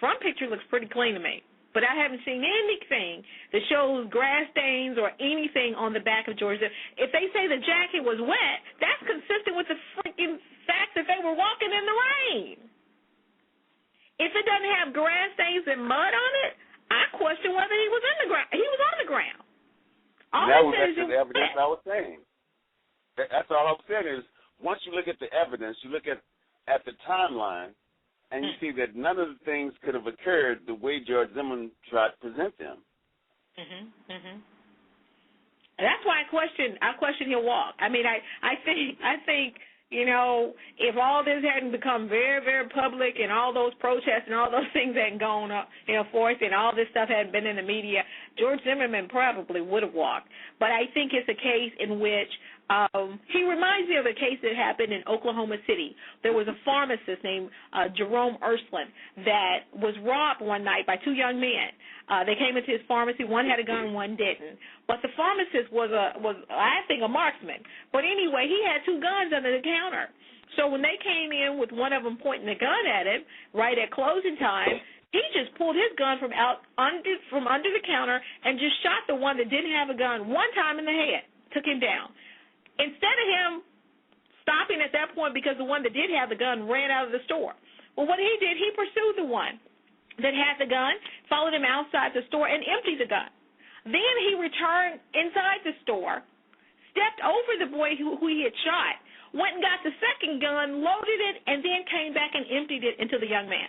Front picture looks pretty clean to me, but I haven't seen anything that shows grass stains or anything on the back of George Zimmerman. If they say the jacket was wet, that's consistent with the freaking fact that they were walking in the rain. If it doesn't have grass stains and mud on it, I question whether he was in the ground. He was on the ground. All that was actually the evidence I was saying. That's all I'm saying is once you look at the evidence, you look at the timeline, and you see that none of the things could have occurred the way George Zimmerman tried to present them. And that's why I question he'll walk. I mean, I think. If all this hadn't become very, very public and all those protests and all those things hadn't gone up, forth and all this stuff hadn't been in the media, George Zimmerman probably would have walked. But I think it's a case in which he reminds me of a case that happened in Oklahoma City. There was a pharmacist named Jerome Ursuline that was robbed one night by 2 young men. They came into his pharmacy. One had a gun, one didn't. But the pharmacist was I think, a marksman. But anyway, he had 2 guns under the counter. So when they came in with one of them pointing the gun at him, right at closing time, he just pulled his gun from under the counter and just shot the one that didn't have a gun one time in the head, took him down. Instead of him stopping at that point because the one that did have the gun ran out of the store. Well, what he did, he pursued the one that had the gun, followed him outside the store, and emptied the gun. Then he returned inside the store, stepped over the boy who he had shot, went and got the second gun, loaded it, and then came back and emptied it into the young man.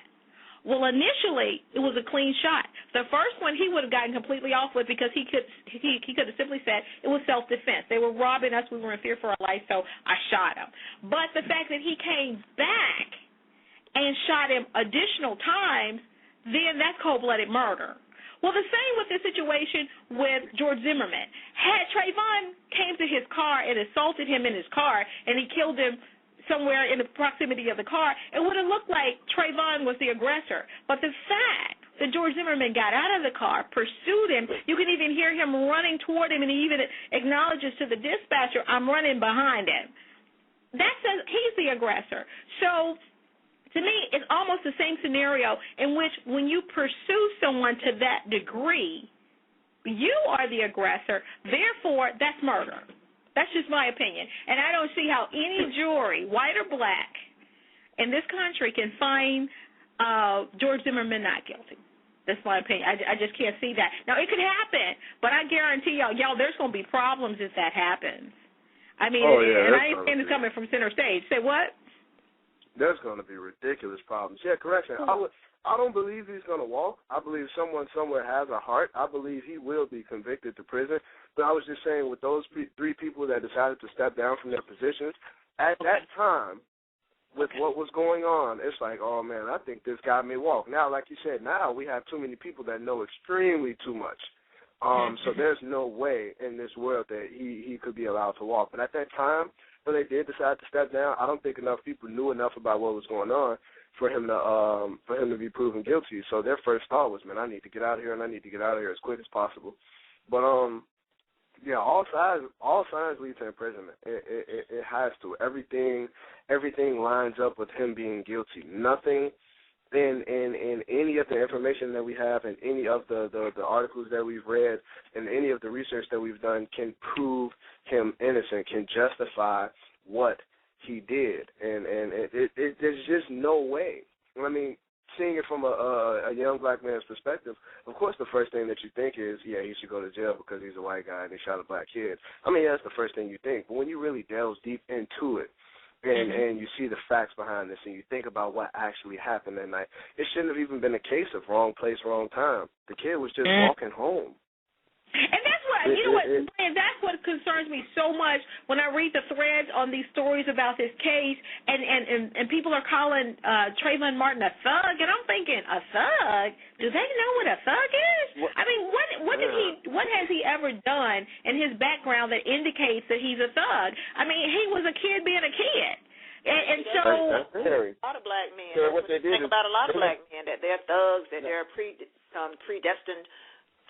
Well, initially, it was a clean shot. The first one he would have gotten completely off with because he could have simply said it was self-defense. They were robbing us. We were in fear for our life, so I shot him. But the fact that he came back and shot him additional times, then that's cold-blooded murder. Well, the same with the situation with George Zimmerman. Had Trayvon came to his car and assaulted him in his car and he killed him somewhere in the proximity of the car, it would have looked like Trayvon was the aggressor. But the fact that George Zimmerman got out of the car, pursued him, you can even hear him running toward him, and he even acknowledges to the dispatcher, I'm running behind him. That says he's the aggressor. So to me, it's almost the same scenario in which when you pursue someone to that degree, you are the aggressor. Therefore, that's murder. That's just my opinion. And I don't see how any jury, white or black, in this country can find George Zimmerman not guilty. That's my opinion. I just can't see that. Now, it could happen, but I guarantee y'all, there's going to be problems if that happens. I mean, and I ain't saying it's coming from center stage. Say what? There's going to be ridiculous problems. Yeah, correction. I don't believe he's going to walk. I believe someone somewhere has a heart. I believe he will be convicted to prison. But I was just saying, with those three people that decided to step down from their positions, at that time, with what was going on, it's like, oh, man, I think this guy may walk. Now, like you said, now we have too many people that know extremely too much. So there's no way in this world that he could be allowed to walk. But at that time, when they did decide to step down, I don't think enough people knew enough about what was going on for him to be proven guilty. So their first thought was, man, I need to get out of here, and I need to get out of here as quick as possible. But yeah, all signs lead to imprisonment. It has to. Everything lines up with him being guilty. Nothing in any of the information that we have, in any of the articles that we've read, and any of the research that we've done can prove him innocent, can justify what he did. And there's just no way. I mean, seeing it from a young black man's perspective, of course the first thing that you think is, yeah, he should go to jail because he's a white guy and he shot a black kid. I mean, that's the first thing you think. But when you really delve deep into it, and you see the facts behind this, and you think about what actually happened that night, it shouldn't have even been a case of wrong place, wrong time. The kid was just walking home. And that's what, you know what, Brian, that's what concerns me so much when I read the threads on these stories about this case, and people are calling Trayvon Martin a thug, and I'm thinking, a thug? Do they know what a thug is? I mean, what has he ever done in his background that indicates that he's a thug? I mean, he was a kid being a kid. And so a lot of black men. So what they did think about a lot of black men, that they're thugs, that they're predestined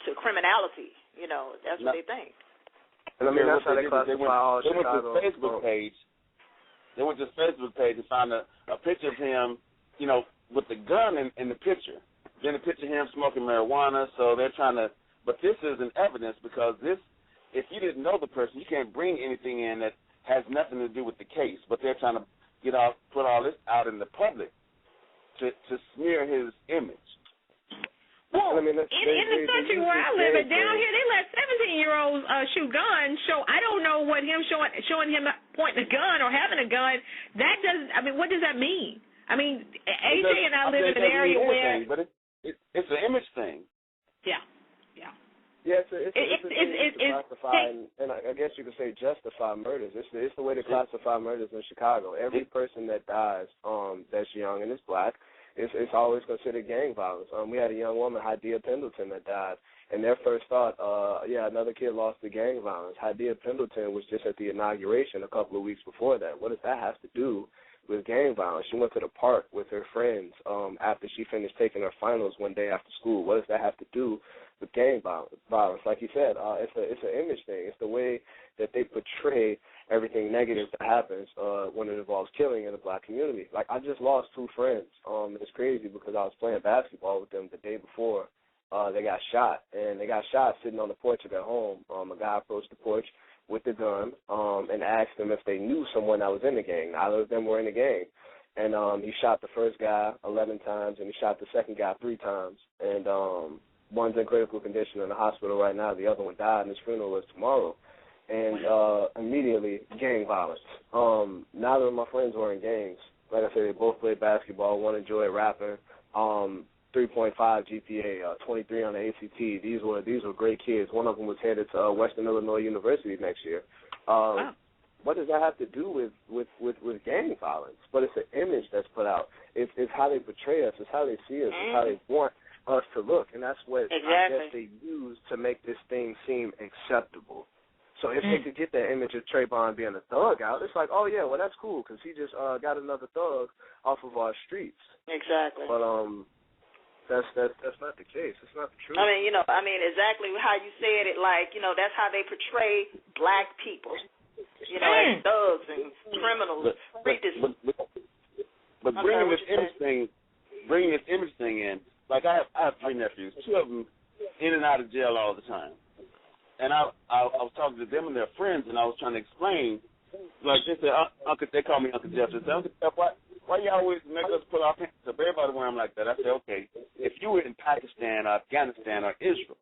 to criminality. You know, that's what they think. And I mean, that's how they classify all They Chicago. went to his Facebook page. They went to his Facebook page and found a picture of him, you know, with the gun in the picture. Then a picture of him smoking marijuana. So they're trying to, but this isn't evidence because this, if you didn't know the person, you can't bring anything in that has nothing to do with the case. But they're trying to put all this out in the public to smear his image. Well, in the country where I live, and down here, they let 17-year-olds shoot guns. So I don't know what him showing him pointing a gun or having a gun. That doesn't. I mean, what does that mean? I mean, AJ and I live in an area where. But it's an image thing. Yeah. Yeah, it's to classify, and I guess you could say justify murders. It's the way to classify murders in Chicago. Every person that dies that's young and is black, it's always considered gang violence. We had a young woman, Hadia Pendleton, that died, and their first thought, another kid lost to gang violence. Hadia Pendleton was just at the inauguration a couple of weeks before that. What does that have to do with gang violence? She went to the park with her friends after she finished taking her finals one day after school. What does that have to do with gang violence? Like you said, it's an image thing. It's the way that they portray everything negative that happens when it involves killing in the black community. Like, I just lost two friends. It's crazy because I was playing basketball with them the day before they got shot, and they got shot sitting on the porch of their home. A guy approached the porch with the gun and asked them if they knew someone that was in the gang. Neither of them were in the gang. And he shot the first guy 11 times, and he shot the second guy 3 times. And one's in critical condition in the hospital right now. The other one died, and his funeral is tomorrow. And immediately, gang violence. Neither of my friends were in gangs. Like I said, they both played basketball. One enjoyed rapping. 3.5 GPA, 23 on the ACT. These were great kids. One of them was headed to Western Illinois University next year. Wow. What does that have to do with gang violence? But it's an image that's put out. It's how they portray us. It's how they see us. It's how they want us to look. And that's what I guess they use to make this thing seem acceptable. So if they could get that image of Trayvon being a thug out, it's like, oh, yeah, well, that's cool because he just got another thug off of our streets. Exactly. But that's not the case. It's not the truth. I mean, exactly how you said it. Like, that's how they portray black people. As thugs and criminals. But bringing this image thing in, like I have 3 nephews, 2 of them in and out of jail all the time. And I was talking to them and their friends, and I was trying to explain, like they said, Uncle, they call me Uncle Jeff. They said, Uncle Jeff, why you always make us put our pants up? Everybody wear them like that. I said, okay, if you were in Pakistan or Afghanistan or Israel,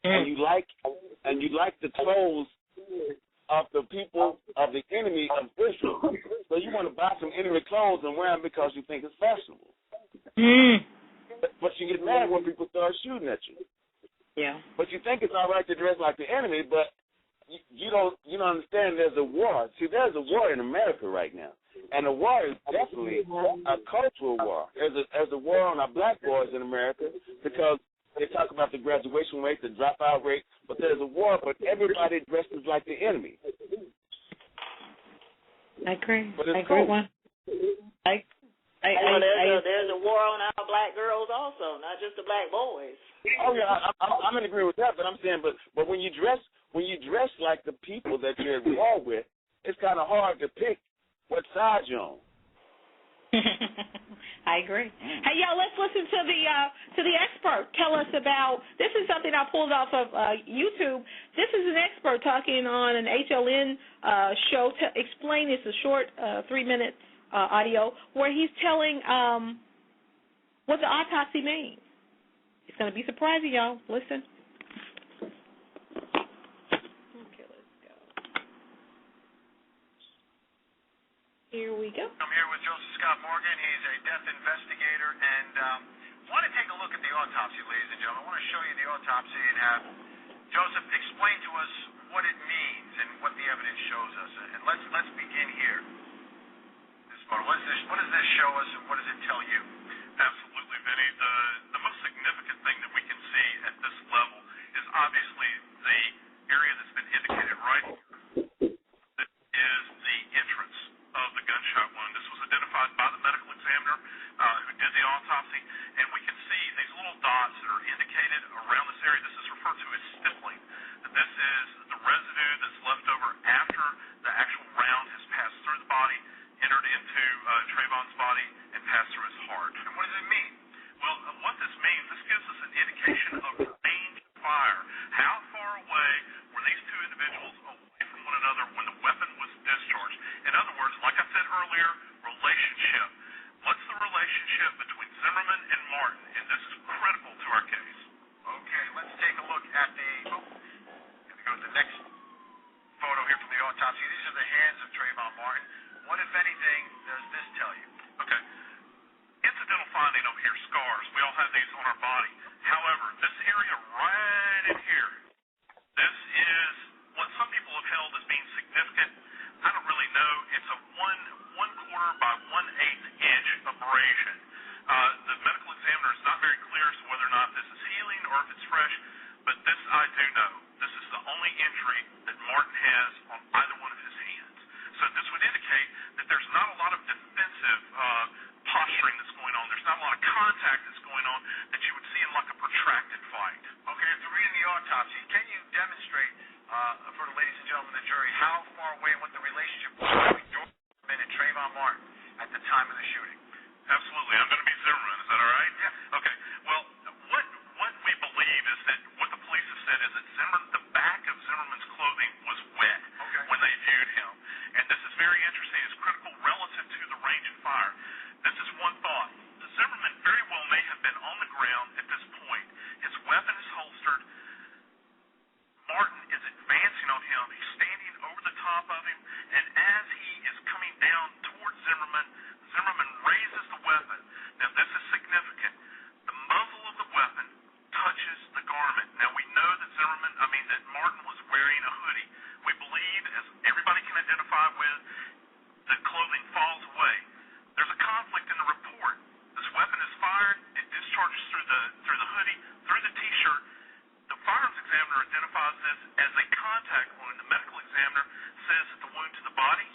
and you like the clothes of the people of the enemy of Israel, so you want to buy some enemy clothes and wear them because you think it's fashionable. but you get mad when people start shooting at you. Yeah. But you think it's all right to dress like the enemy, but you don't understand there's a war. See, there's a war in America right now. And the war is definitely a cultural war. There's a war on our black boys in America because they talk about the graduation rate, the dropout rate, but there's a war, but everybody dresses like the enemy. I agree. But it's I agree. cool. There's a war on our black girls also, not just the black boys. Oh yeah, I'm in agreement with that, but I'm saying, but when you dress like the people that you're at war with, it's kind of hard to pick what side you're on. I agree. Hey, y'all, let's listen to the expert. Tell us about, this is something I pulled off of YouTube. This is an expert talking on an HLN show, explain, it's a short 3-minute audio, where he's telling what the autopsy means. It's going to be surprising, y'all. Listen. Okay, let's go. Here we go. I'm here with Joseph Scott Morgan. He's a death investigator, and want to take a look at the autopsy, ladies and gentlemen. I want to show you the autopsy and have Joseph explain to us what it means and what the evidence shows us. And let's begin here. This photo. What does this show us, and what does it tell you? Absolutely, Vinny. The most significant thing that we can see at this level is obviously the area that's been indicated right here. That is the entrance of the gunshot wound. This was identified by the medical examiner who did the autopsy, and we can see these little dots that are indicated around this area. This is referred to as stippling. This is the residue that's left over after the actual round has passed through the body, entered into Trayvon's body, and passed through his heart. And what does it mean? Well, what this means, this gives us an indication of range of fire. How far away were these two individuals away from one another when the weapon was discharged? In other words, like I said earlier, relationship. What's the relationship between Zimmerman and Martin? And this is critical to our case. Okay, let's take a look at go to the next photo here from the autopsy. These are the hands of Trayvon Martin. What, if anything, does this tell you? Okay. Incidental finding over here, scars. We all have these on our body. However, this area right in here, this is what some people have held as being significant. I don't really know. It's a one quarter by 1/8 inch abrasion. The medical examiner is not very clear as to whether or not this is healing or if it's fresh, but this I do know. This is the only injury that Martin has on either one of his hands. So this would indicate that there's not a lot of defensive posturing that's going on. There's not a lot of contact that's going on that you would see in like a protracted fight. Okay, after reading the autopsy, can you demonstrate for the ladies and gentlemen of the jury how far away and what the relationship was between George Zimmerman and Trayvon Martin at the time of the shooting? Absolutely. I'm going to be Zimmerman. Is that all right? Yeah. Okay. Well, what we believe is that what the police have said is that the back of Zimmerman's clothing was wet when they viewed him. And this is very interesting. It's critical relative to the range of fire. This is one thought. Zimmerman very well may have been on the ground at this point. His weapon is holstered. Martin is advancing on him. He's standing over the top of him. And as he is coming down towards Zimmerman, Zimmerman raises the weapon. Now, this is significant. The muzzle of the weapon touches the garment. Now, we know that that Martin was wearing a hoodie. We believe, as everybody can identify with, the clothing falls away. There's a conflict in the report. This weapon is fired. It discharges through the hoodie, through the T-shirt. The firearms examiner identifies this as a contact wound. The medical examiner says that the wound to the body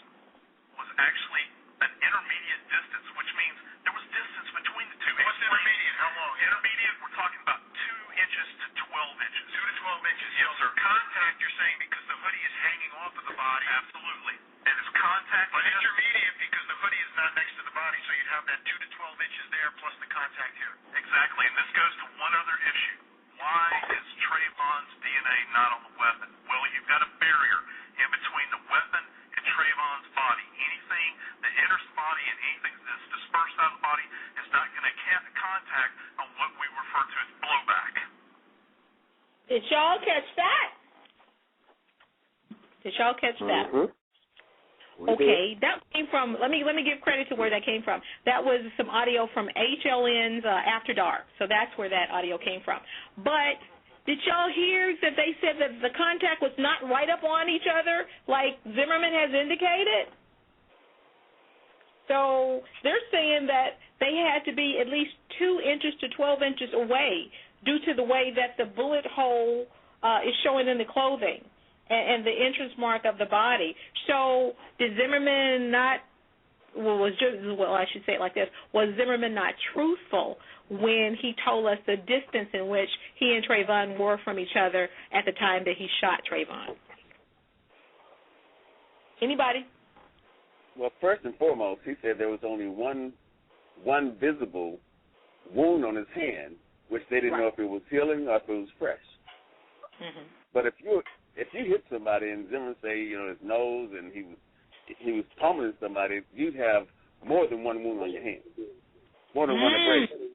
was actually an intermediate distance, which means there was distance between the two. What's intermediate? How long? Intermediate, we're talking about 2 inches to 12 inches. 2 to 12 inches. Yes, sir. Contact, you're saying, because the hoodie is hanging off of the body. Absolutely. And it's contact. But intermediate because the hoodie is not next to the body, so you'd have that 2 to 12 inches there plus the contact here. Exactly. And this goes to one other issue. Why is Trayvon's DNA not on the weapon? Well, you've got a barrier in between the weapon and Trayvon's body. Anything that enters the body and anything that's dispersed out of the body is not going to contact on what we refer to as blowback. Did y'all catch that? Did y'all catch that? Okay, that came from. Let me give credit to where that came from. That was some audio from HLN's After Dark. So that's where that audio came from. But did y'all hear that they said that the contact was not right up on each other, like Zimmerman has indicated? So they're saying that they had to be at least 2 inches to 12 inches away due to the way that the bullet hole is showing in the clothing and the entrance mark of the body. So did Zimmerman not, I should say it like this, was Zimmerman not truthful when he told us the distance in which he and Trayvon were from each other at the time that he shot Trayvon? Anybody? Well, first and foremost, he said there was only one visible wound on his hand, which they didn't know if it was healing or if it was fresh. Mm-hmm. But if you hit somebody and Zimmerman say, his nose and he was pummeling somebody, you'd have more than one wound on your hand, more than one abrasion.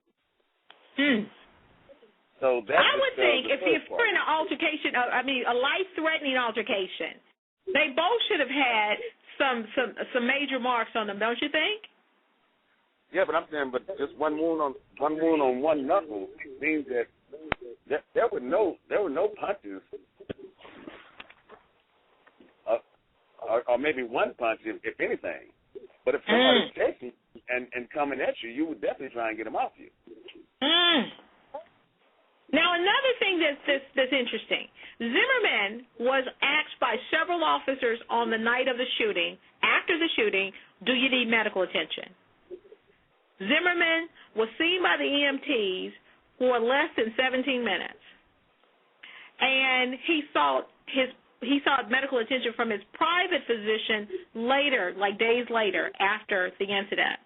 So that's I would think if you're in an altercation, a life-threatening altercation, they both should have had some major marks on them, don't you think? Yeah, but I'm saying, just one wound on one knuckle means that there were no punches, or maybe one punch, if anything. But if somebody's chasing and coming at you, you would definitely try and get them off you. Now, another thing that's interesting, Zimmerman was asked by several officers on the night of the shooting, after the shooting, do you need medical attention? Zimmerman was seen by the EMTs for less than 17 minutes, and he sought medical attention from his private physician later, like days later after the incident.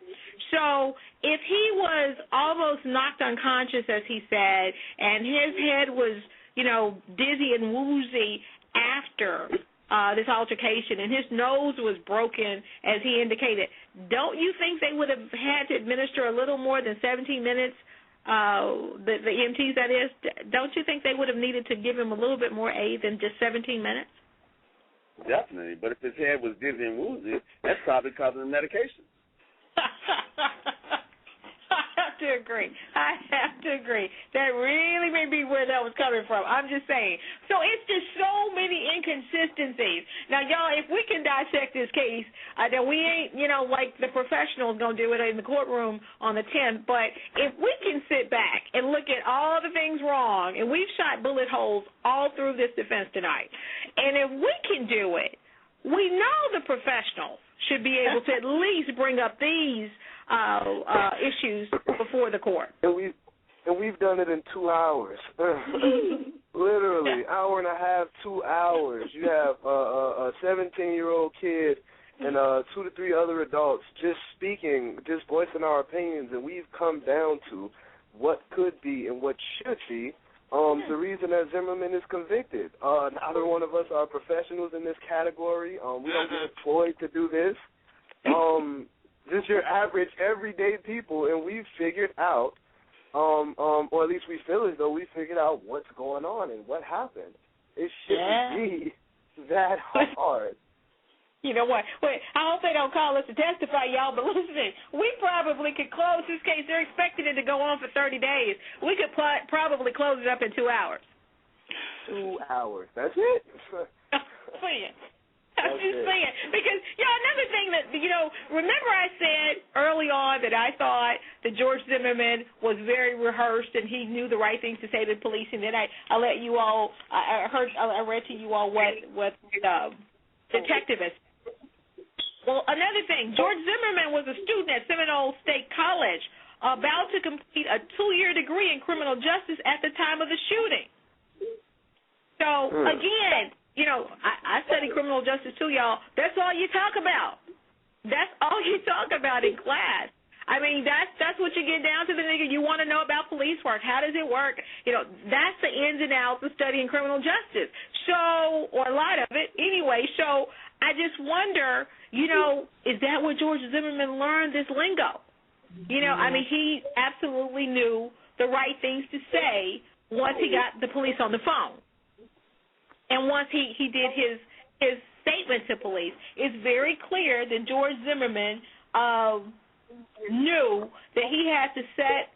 So if he was almost knocked unconscious, as he said, and his head was, dizzy and woozy after this altercation, and his nose was broken, as he indicated, don't you think they would have had to administer a little more than 17 minutes, the EMTs, that is? Don't you think they would have needed to give him a little bit more aid than just 17 minutes? Definitely, but if his head was dizzy and woozy, that's probably because of the medication. I have to agree. That really may be where that was coming from. I'm just saying. So it's just so many inconsistencies. Now, y'all, if we can dissect this case, then we ain't, like the professionals going to do it in the courtroom on the 10th, but if we can sit back and look at all the things wrong, and we've shot bullet holes all through this defense tonight, and if we can do it, we know the professionals should be able to at least bring up these issues before the court. And we've done it in 2 hours. Literally, hour and a half, 2 hours. You have a 17-year-old kid and 2 to 3 other adults just speaking, just voicing our opinions, and we've come down to what could be and what should be the reason that Zimmerman is convicted. Neither one of us are professionals in this category. We don't get employed to do this. Just your average, everyday people, and we've figured out, or at least we feel as though we figured out what's going on and what happened. It shouldn't be that hard. You know what? Wait, I hope they don't call us to testify, y'all, but listen, we probably could close this case. They're expecting it to go on for 30 days. We could probably close it up in 2 hours. 2 hours. That's it? I'm just saying. Because, another thing that, remember I said early on that I thought that George Zimmerman was very rehearsed and he knew the right things to say to the police, and then I let you all, I read to you all what detective is. Well, another thing, George Zimmerman was a student at Seminole State College about to complete a 2-year degree in criminal justice at the time of the shooting. So, again, I study criminal justice too, y'all. That's all you talk about. That's all you talk about in class. I mean, that's what you get down to the nigga. You want to know about police work. How does it work? That's the ins and outs of studying criminal justice. So, or a lot of it anyway. So I just wonder, is that where George Zimmerman learned this lingo? I mean, he absolutely knew the right things to say once he got the police on the phone. And once he did his statement to police, it's very clear that George Zimmerman knew that he had to set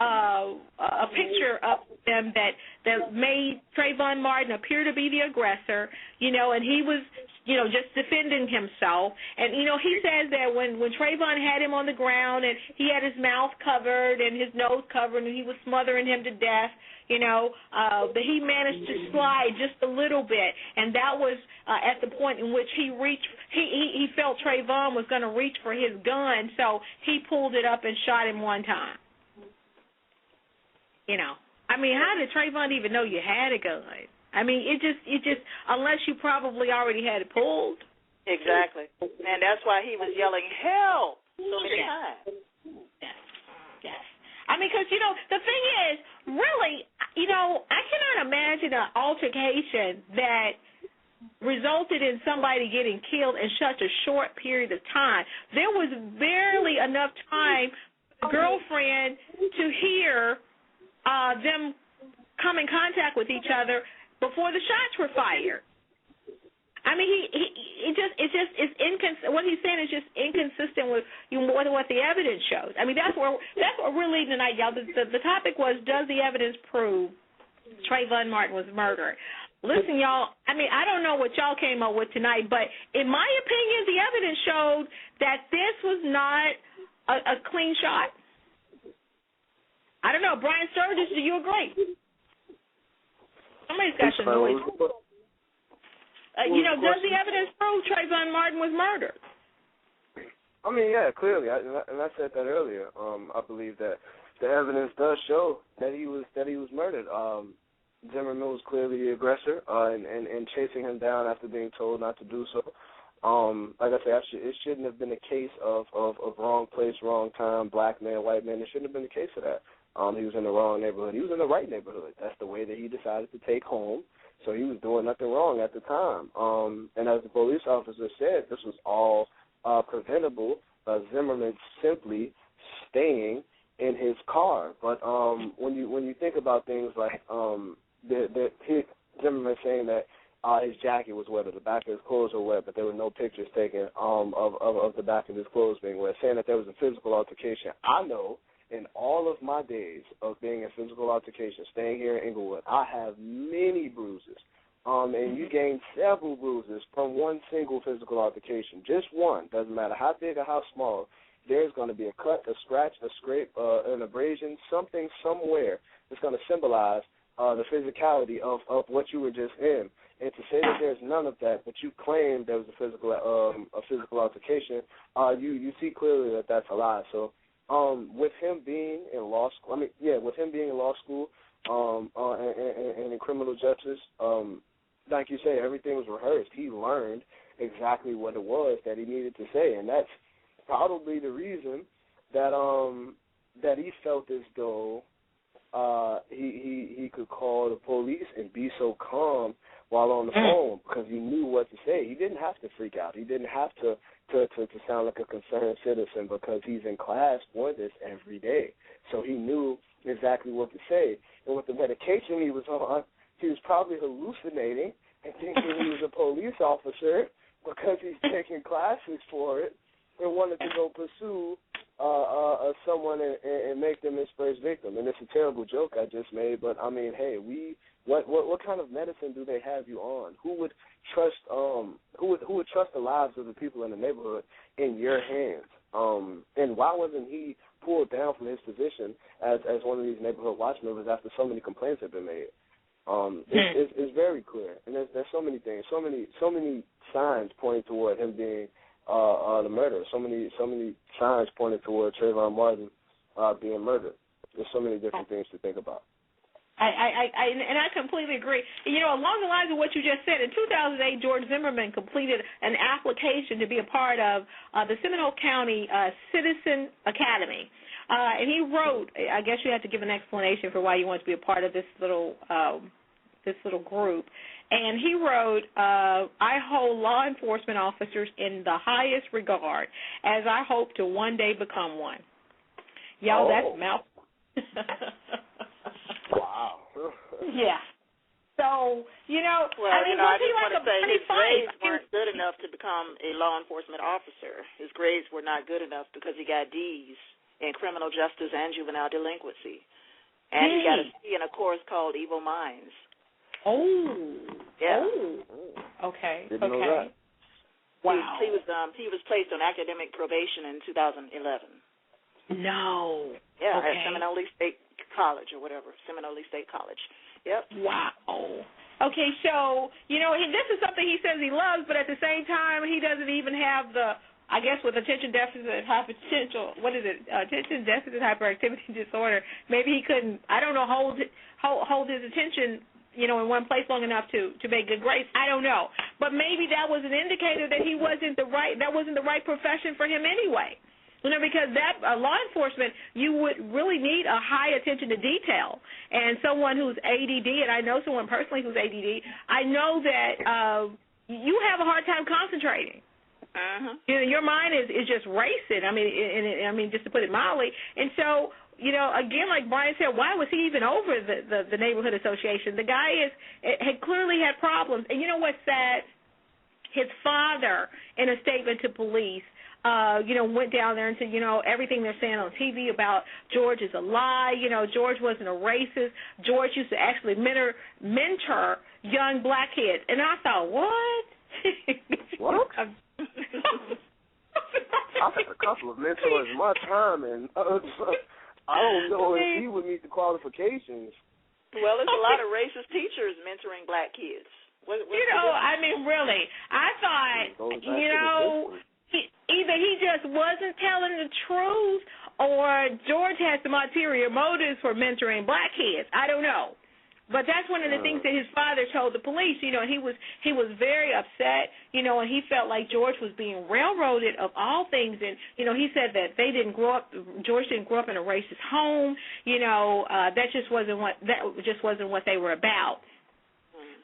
a picture of them that made Trayvon Martin appear to be the aggressor, and he was, just defending himself. And, he says that when Trayvon had him on the ground and he had his mouth covered and his nose covered and he was smothering him to death, that he managed to slide just a little bit, and that was at the point in which he reached. He felt Trayvon was going to reach for his gun, so he pulled it up and shot him one time. How did Trayvon even know you had a gun? It just unless you probably already had it pulled. Exactly, and that's why he was yelling "help" so many times. Yes. Because the thing is, really, I cannot imagine an altercation that resulted in somebody getting killed in such a short period of time. There was barely enough time for the girlfriend to hear them come in contact with each other before the shots were fired. What he's saying is just inconsistent with what the evidence shows. That's where we're leading tonight, y'all. The topic was, does the evidence prove Trayvon Martin was murdered? Listen, y'all, I don't know what y'all came up with tonight, but in my opinion, the evidence showed that this was not a clean shot. I don't know. Brian Sturgis, do you agree? Somebody's got some noise. Does the evidence prove Trayvon Martin was murdered? Yeah, clearly, and I said that earlier. I believe that the evidence does show that he was murdered. Zimmerman was clearly the aggressor, and chasing him down after being told not to do so. Like I said, it shouldn't have been a case of wrong place, wrong time, black man, white man. It shouldn't have been the case of that. He was in the wrong neighborhood. He was in the right neighborhood. That's the way that he decided to take home. So he was doing nothing wrong at the time. And as the police officer said, this was all preventable by Zimmerman simply staying in his car. But when you think about things like Zimmerman saying that his jacket was wet or the back of his clothes were wet, but there were no pictures taken of the back of his clothes being wet, saying that there was a physical altercation. I know in all of my days of being in physical altercation, staying here in Inglewood, I have many bruises. And you gain several bruises from one single physical altercation. Just one. Doesn't matter how big or how small. There's going to be a cut, a scratch, a scrape, an abrasion, something somewhere that's going to symbolize the physicality of what you were just in. And to say that there's none of that, but you claim there was a physical altercation, you see clearly that that's a lie. So with him being in law school, and in criminal justice, like you say, everything was rehearsed. He learned exactly what it was that he needed to say, and that's probably the reason that he felt as though he could call the police and be so calm while on the phone, because he knew what to say. He didn't have to freak out. He didn't have to sound like a concerned citizen, because he's in class for this every day. So he knew exactly what to say. And with the medication he was on, he was probably hallucinating and thinking he was a police officer because he's taking classes for it and wanted to go pursue someone and make them his first victim. And it's a terrible joke I just made, but hey, what kind of medicine do they have you on? Who would trust who would trust the lives of the people in the neighborhood in your hands? And why wasn't he pulled down from his position as one of these neighborhood watch members after so many complaints have been made? It's very clear, and there's so many things, so many signs pointing toward him being the murderer. So many signs pointing toward Trayvon Martin being murdered. There's so many different things to think about. I completely agree. Along the lines of what you just said, in 2008, George Zimmerman completed an application to be a part of the Seminole County Citizen Academy. And he wrote, I guess you have to give an explanation for why you want to be a part of this little group. And he wrote, I hold law enforcement officers in the highest regard, as I hope to one day become one. Y'all, that's mouth. Wow. Yeah. So, well, I mean, I was he just like want to a say his funny grades weren't good enough to become a law enforcement officer. His grades were not good enough because he got D's in criminal justice and juvenile delinquency. And he got a C in a course called Evil Minds. Oh. Yeah. Oh. Okay. Didn't know that. Wow. He was placed on academic probation in 2011. No. Yeah, okay. at Seminole State College or whatever. Seminole State College. Yep. Wow. Okay, so, this is something he says he loves, but at the same time, he doesn't even have I guess with attention deficit attention deficit hyperactivity disorder, maybe he couldn't, I don't know, hold his attention, in one place long enough to make good grades. I don't know. But maybe that was an indicator that that wasn't the right profession for him anyway. Because that law enforcement, you would really need a high attention to detail. And someone who's ADD, and I know someone personally who's ADD, I know that you have a hard time concentrating. Uh-huh. Your mind is just racing. I mean, just to put it mildly. And so, again, like Brian said, why was he even over the neighborhood association? The guy had clearly had problems. And you know what's sad? His father, in a statement to police, went down there and said, everything they're saying on TV about George is a lie. George wasn't a racist. George used to actually mentor young black kids. And I thought, what? What? I've had a couple of mentors in my time, and I don't know if he would meet the qualifications. Well, there's a lot of racist teachers mentoring black kids. Really, I thought, either he just wasn't telling the truth or George had some ulterior motives for mentoring black kids. I don't know. But that's one of the things that his father told the police, and he was very upset, and he felt like George was being railroaded of all things. And, he said that George didn't grow up in a racist home, that just wasn't what they were about.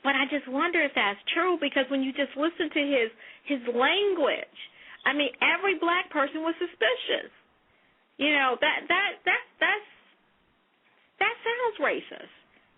But I just wonder if that's true, because when you just listen to his language, I mean, every black person was suspicious. That sounds racist.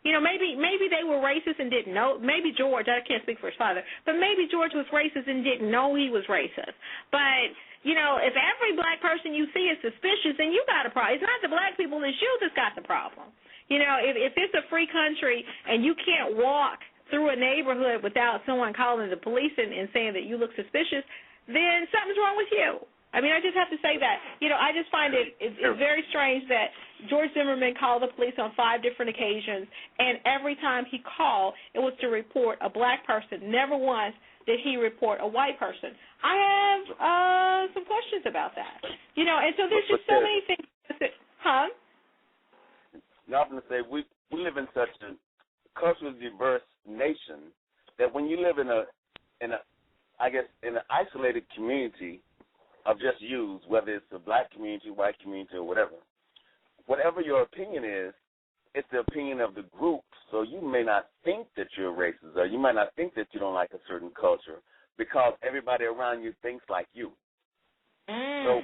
Maybe they were racist and didn't know. Maybe George, I can't speak for his father, but maybe George was racist and didn't know he was racist. But, if every black person you see is suspicious, then you got a problem. It's not the black people, it's you that's got the problem. If it's a free country and you can't walk through a neighborhood without someone calling the police and saying that you look suspicious, then something's wrong with you. I mean, I just have to say that. I just find it's very strange that George Zimmerman called the police on 5 different occasions, and every time he called, it was to report a black person. Never once did he report a white person. I have some questions about that. And so there's just so many things. Huh? Now, I'm going to say we live in such a culturally diverse nation that when you live in an isolated community of just yous, whether it's a black community, white community, or whatever your opinion is, it's the opinion of the group. So you may not think that you're racist, or you might not think that you don't like a certain culture, because everybody around you thinks like you. So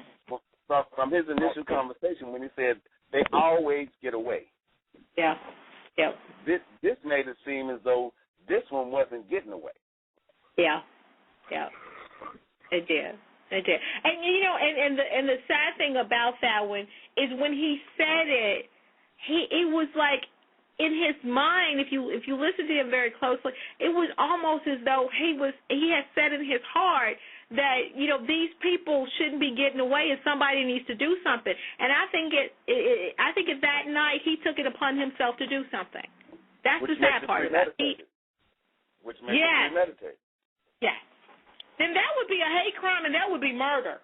from his initial conversation, when he said they always get away, this made it seem as though this one wasn't getting away. It did. And the sad thing about that one is when he said it, it was like in his mind, if you listen to him very closely, it was almost as though he had said in his heart that these people shouldn't be getting away and somebody needs to do something. And I think that night he took it upon himself to do something. That's the sad part about it. Which makes it premeditated. Yes. Then that would be a hate crime and that would be murder.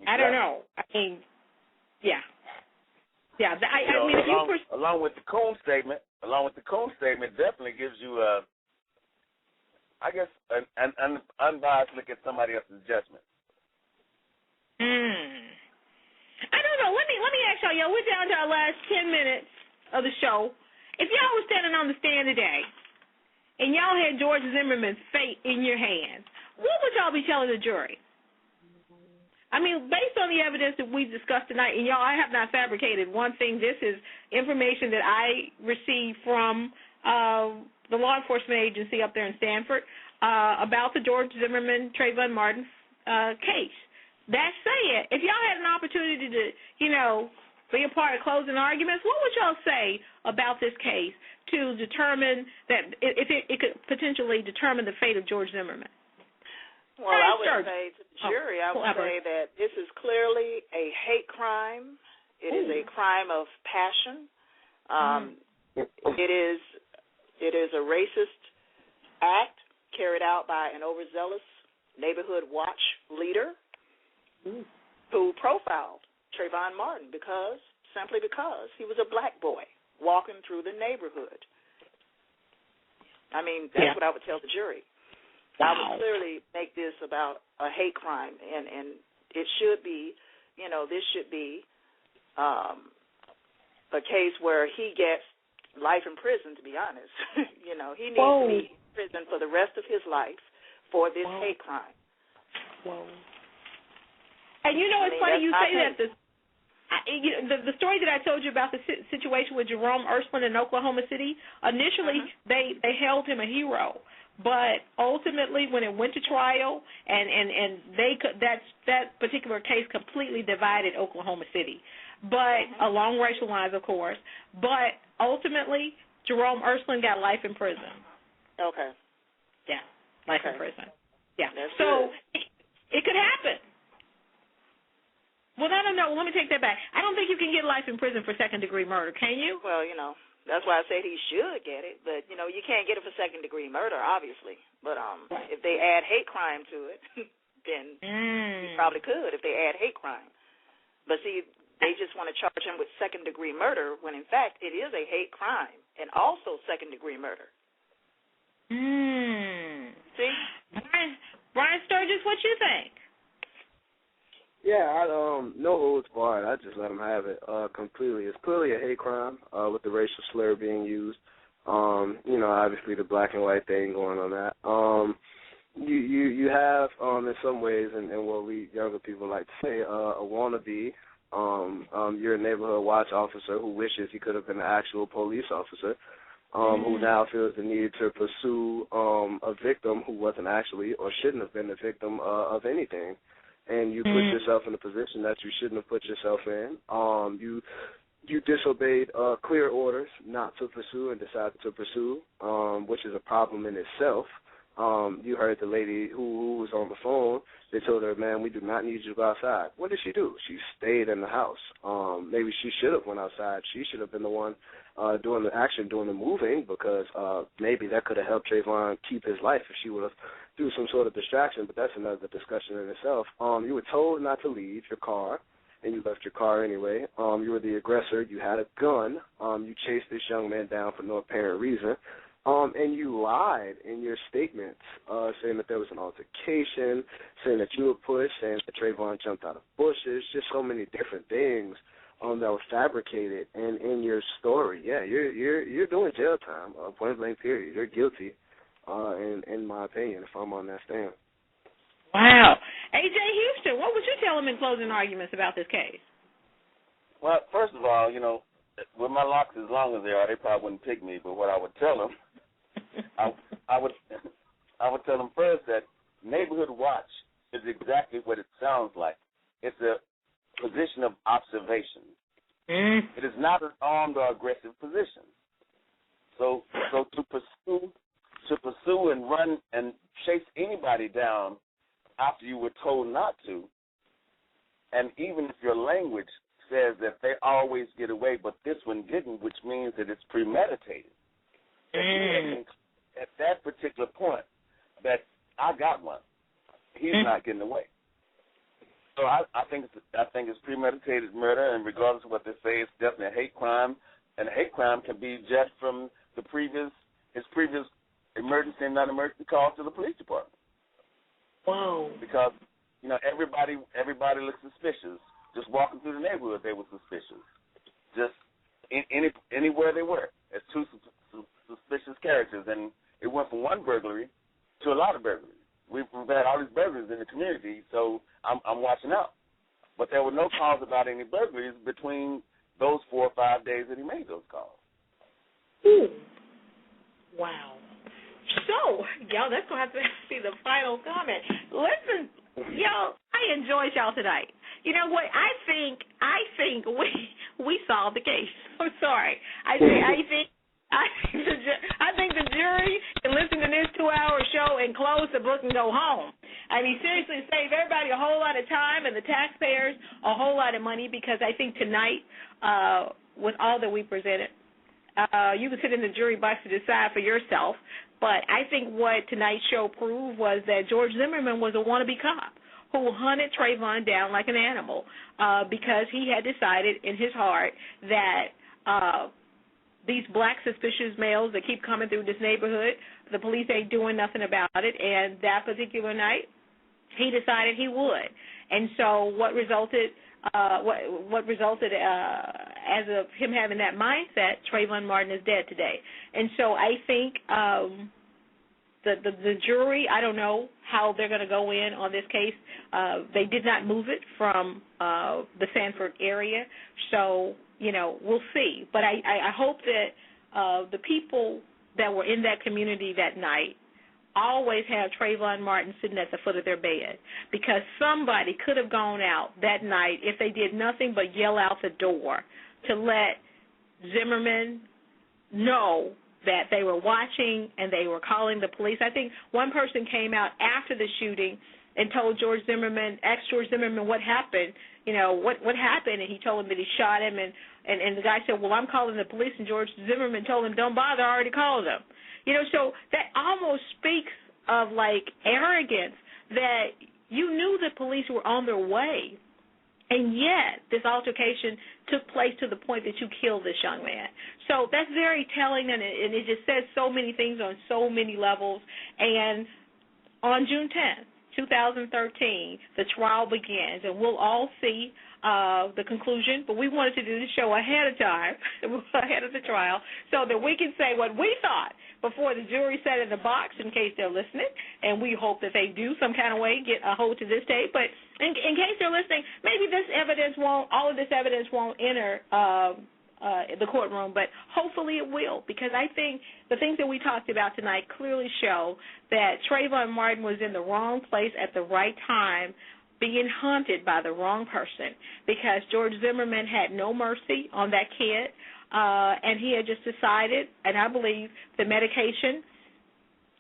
Exactly. I don't know. I mean, yeah. Along with the Coon statement, definitely gives you an unbiased look at somebody else's judgment. I don't know. Let me ask y'all. We're down to our last 10 minutes of the show. If y'all were standing on the stand today and y'all had George Zimmerman's fate in your hands, what would y'all be telling the jury? I mean, based on the evidence that we've discussed tonight, and y'all, I have not fabricated one thing. This is information that I received from the law enforcement agency up there in Stanford about the George Zimmerman, Trayvon Martin case. That said, if y'all had an opportunity to, be a part of closing arguments, what would y'all say about this case to determine that if it could potentially determine the fate of George Zimmerman? Well, I would say to the jury, I would say that this is clearly a hate crime. It is a crime of passion. It is a racist act carried out by an overzealous neighborhood watch leader who profiled Trayvon Martin simply because he was a black boy walking through the neighborhood. I mean, that's what I would tell the jury. I would clearly make this about a hate crime, and it should be, this should be a case where he gets life in prison, to be honest. He needs to be in prison for the rest of his life for this hate crime. And it's funny you say that. The story that I told you about the situation with Jerome Erskine in Oklahoma City, initially they held him a hero, but ultimately when it went to trial and that particular case completely divided Oklahoma City, but along racial lines, of course. But ultimately, Jerome Erskine got life in prison. Okay. Yeah, life in prison. Yeah. That's so good. It could happen. Well, I don't know. Let me take that back. I don't think you can get life in prison for second-degree murder, can you? Well, that's why I said he should get it. But, you can't get it for second-degree murder, obviously. But if they add hate crime to it, then you probably could if they add hate crime. But, see, they just want to charge him with second-degree murder when, in fact, it is a hate crime and also second-degree murder. See? Brian Sturgis, what you think? Yeah, no holds barred. I just let them have it completely. It's clearly a hate crime with the racial slur being used. Obviously the black and white thing going on that. You have in some ways, and what we younger people like to say, a wannabe. You're a neighborhood watch officer who wishes he could have been an actual police officer, who now feels the need to pursue a victim who wasn't actually or shouldn't have been the victim of anything. And you put yourself in a position that you shouldn't have put yourself in. You disobeyed clear orders not to pursue and decided to pursue, which is a problem in itself. You heard the lady who was on the phone. They told her, man, we do not need you to go outside. What did she do? She stayed in the house. Maybe she should have went outside. She should have been the one doing the moving, because maybe that could have helped Trayvon keep his life if she would have do some sort of distraction, but that's another discussion in itself. You were told not to leave your car, and you left your car anyway. You were the aggressor. You had a gun. You chased this young man down for no apparent reason. And you lied in your statements, saying that there was an altercation, saying that you were pushed, saying that Trayvon jumped out of bushes, just so many different things that were fabricated. And in your story, yeah, you're doing jail time, point blank period. You're guilty, in my opinion, if I'm on that stand. Wow. A.J. Houston, what would you tell him in closing arguments about this case? Well, first of all, with my locks as long as they are, they probably wouldn't pick me. But what I would tell them, I would tell them first that neighborhood watch is exactly what it sounds like. It's a position of observation. It is not an armed or aggressive position. So to pursue and run and chase anybody down after you were told not to, and even if your language says that they always get away, but this one didn't, which means that it's premeditated. At that particular point, that I got one, he's not getting away. So I think it's premeditated murder, and regardless of what they say, it's definitely a hate crime, and a hate crime can be judged from his previous emergency and non-emergency calls to the police department. Whoa! Because everybody looks suspicious. Just walking through the neighborhood, they were suspicious. Just anywhere they were, as two suspicious characters, and it went from one burglary to a lot of burglaries. We've had all these burglaries in the community, so I'm watching out. But there were no calls about any burglaries between those 4 or 5 days that he made those calls. Wow. So, y'all, that's going to have to be the final comment. Listen, y'all, I enjoyed y'all tonight. You know what? I think we solved the case. I'm sorry. I think the jury can listen to this 2-hour show and close the book and go home. I mean, seriously, save everybody a whole lot of time and the taxpayers a whole lot of money, because I think tonight, with all that we presented, you can sit in the jury box to decide for yourself. But I think what tonight's show proved was that George Zimmerman was a wannabe cop who hunted Trayvon down like an animal because he had decided in his heart that these black suspicious males that keep coming through this neighborhood, the police ain't doing nothing about it. And that particular night, he decided he would. And so what resulted as of him having that mindset, Trayvon Martin is dead today. And so I think the jury, I don't know how they're going to go in on this case. They did not move it from the Sanford area. So, you know, we'll see. But I hope that the people that were in that community that night always have Trayvon Martin sitting at the foot of their bed, because somebody could have gone out that night if they did nothing but yell out the door to let Zimmerman know that they were watching and they were calling the police. I think one person came out after the shooting and told George Zimmerman, asked George Zimmerman what happened, you know, what happened, and he told him that he shot him, and the guy said, well, I'm calling the police, and George Zimmerman told him, don't bother, I already called them. You know, so that almost speaks of, like, arrogance, that you knew the police were on their way, and yet this altercation took place to the point that you killed this young man. So that's very telling, and it just says so many things on so many levels. And on June 10th, 2013, the trial begins, and we'll all see the conclusion, but we wanted to do the show ahead of time, ahead of the trial, so that we can say what we thought before the jury sat in the box, in case they're listening, and we hope that they do some kind of way get a hold to this tape. But in case they're listening, maybe all of this evidence won't enter the courtroom, but hopefully it will, because I think the things that we talked about tonight clearly show that Trayvon Martin was in the wrong place at the right time, being hunted by the wrong person, because George Zimmerman had no mercy on that kid, and he had just decided, and I believe the medications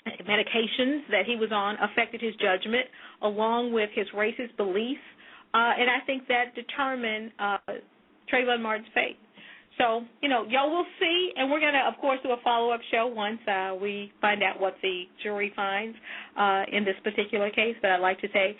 that he was on affected his judgment, along with his racist beliefs, and I think that determined Trayvon Martin's fate. So, you know, y'all will see, and we're going to, of course, do a follow-up show once we find out what the jury finds in this particular case. But I'd like to say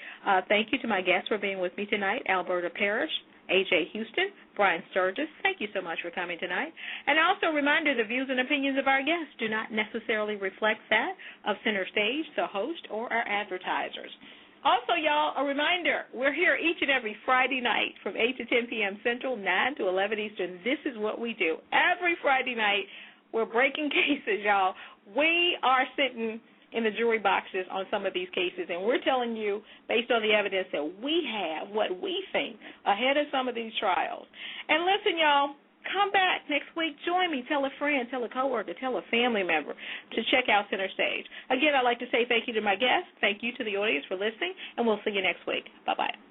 thank you to my guests for being with me tonight, Alberta Parrish, A.J. Houston, Brian Sturgis. Thank you so much for coming tonight. And also a reminder, the views and opinions of our guests do not necessarily reflect that of Center Stage, the host, or our advertisers. Also, y'all, a reminder, we're here each and every Friday night from 8 to 10 p.m. Central, 9 to 11 Eastern. This is what we do. Every Friday night, we're breaking cases, y'all. We are sitting in the jury boxes on some of these cases, and we're telling you, based on the evidence that we have, what we think ahead of some of these trials. And listen, y'all, come back next week. Join me. Tell a friend, tell a coworker, tell a family member to check out Center Stage. Again, I'd like to say thank you to my guests. Thank you to the audience for listening, and we'll see you next week. Bye-bye.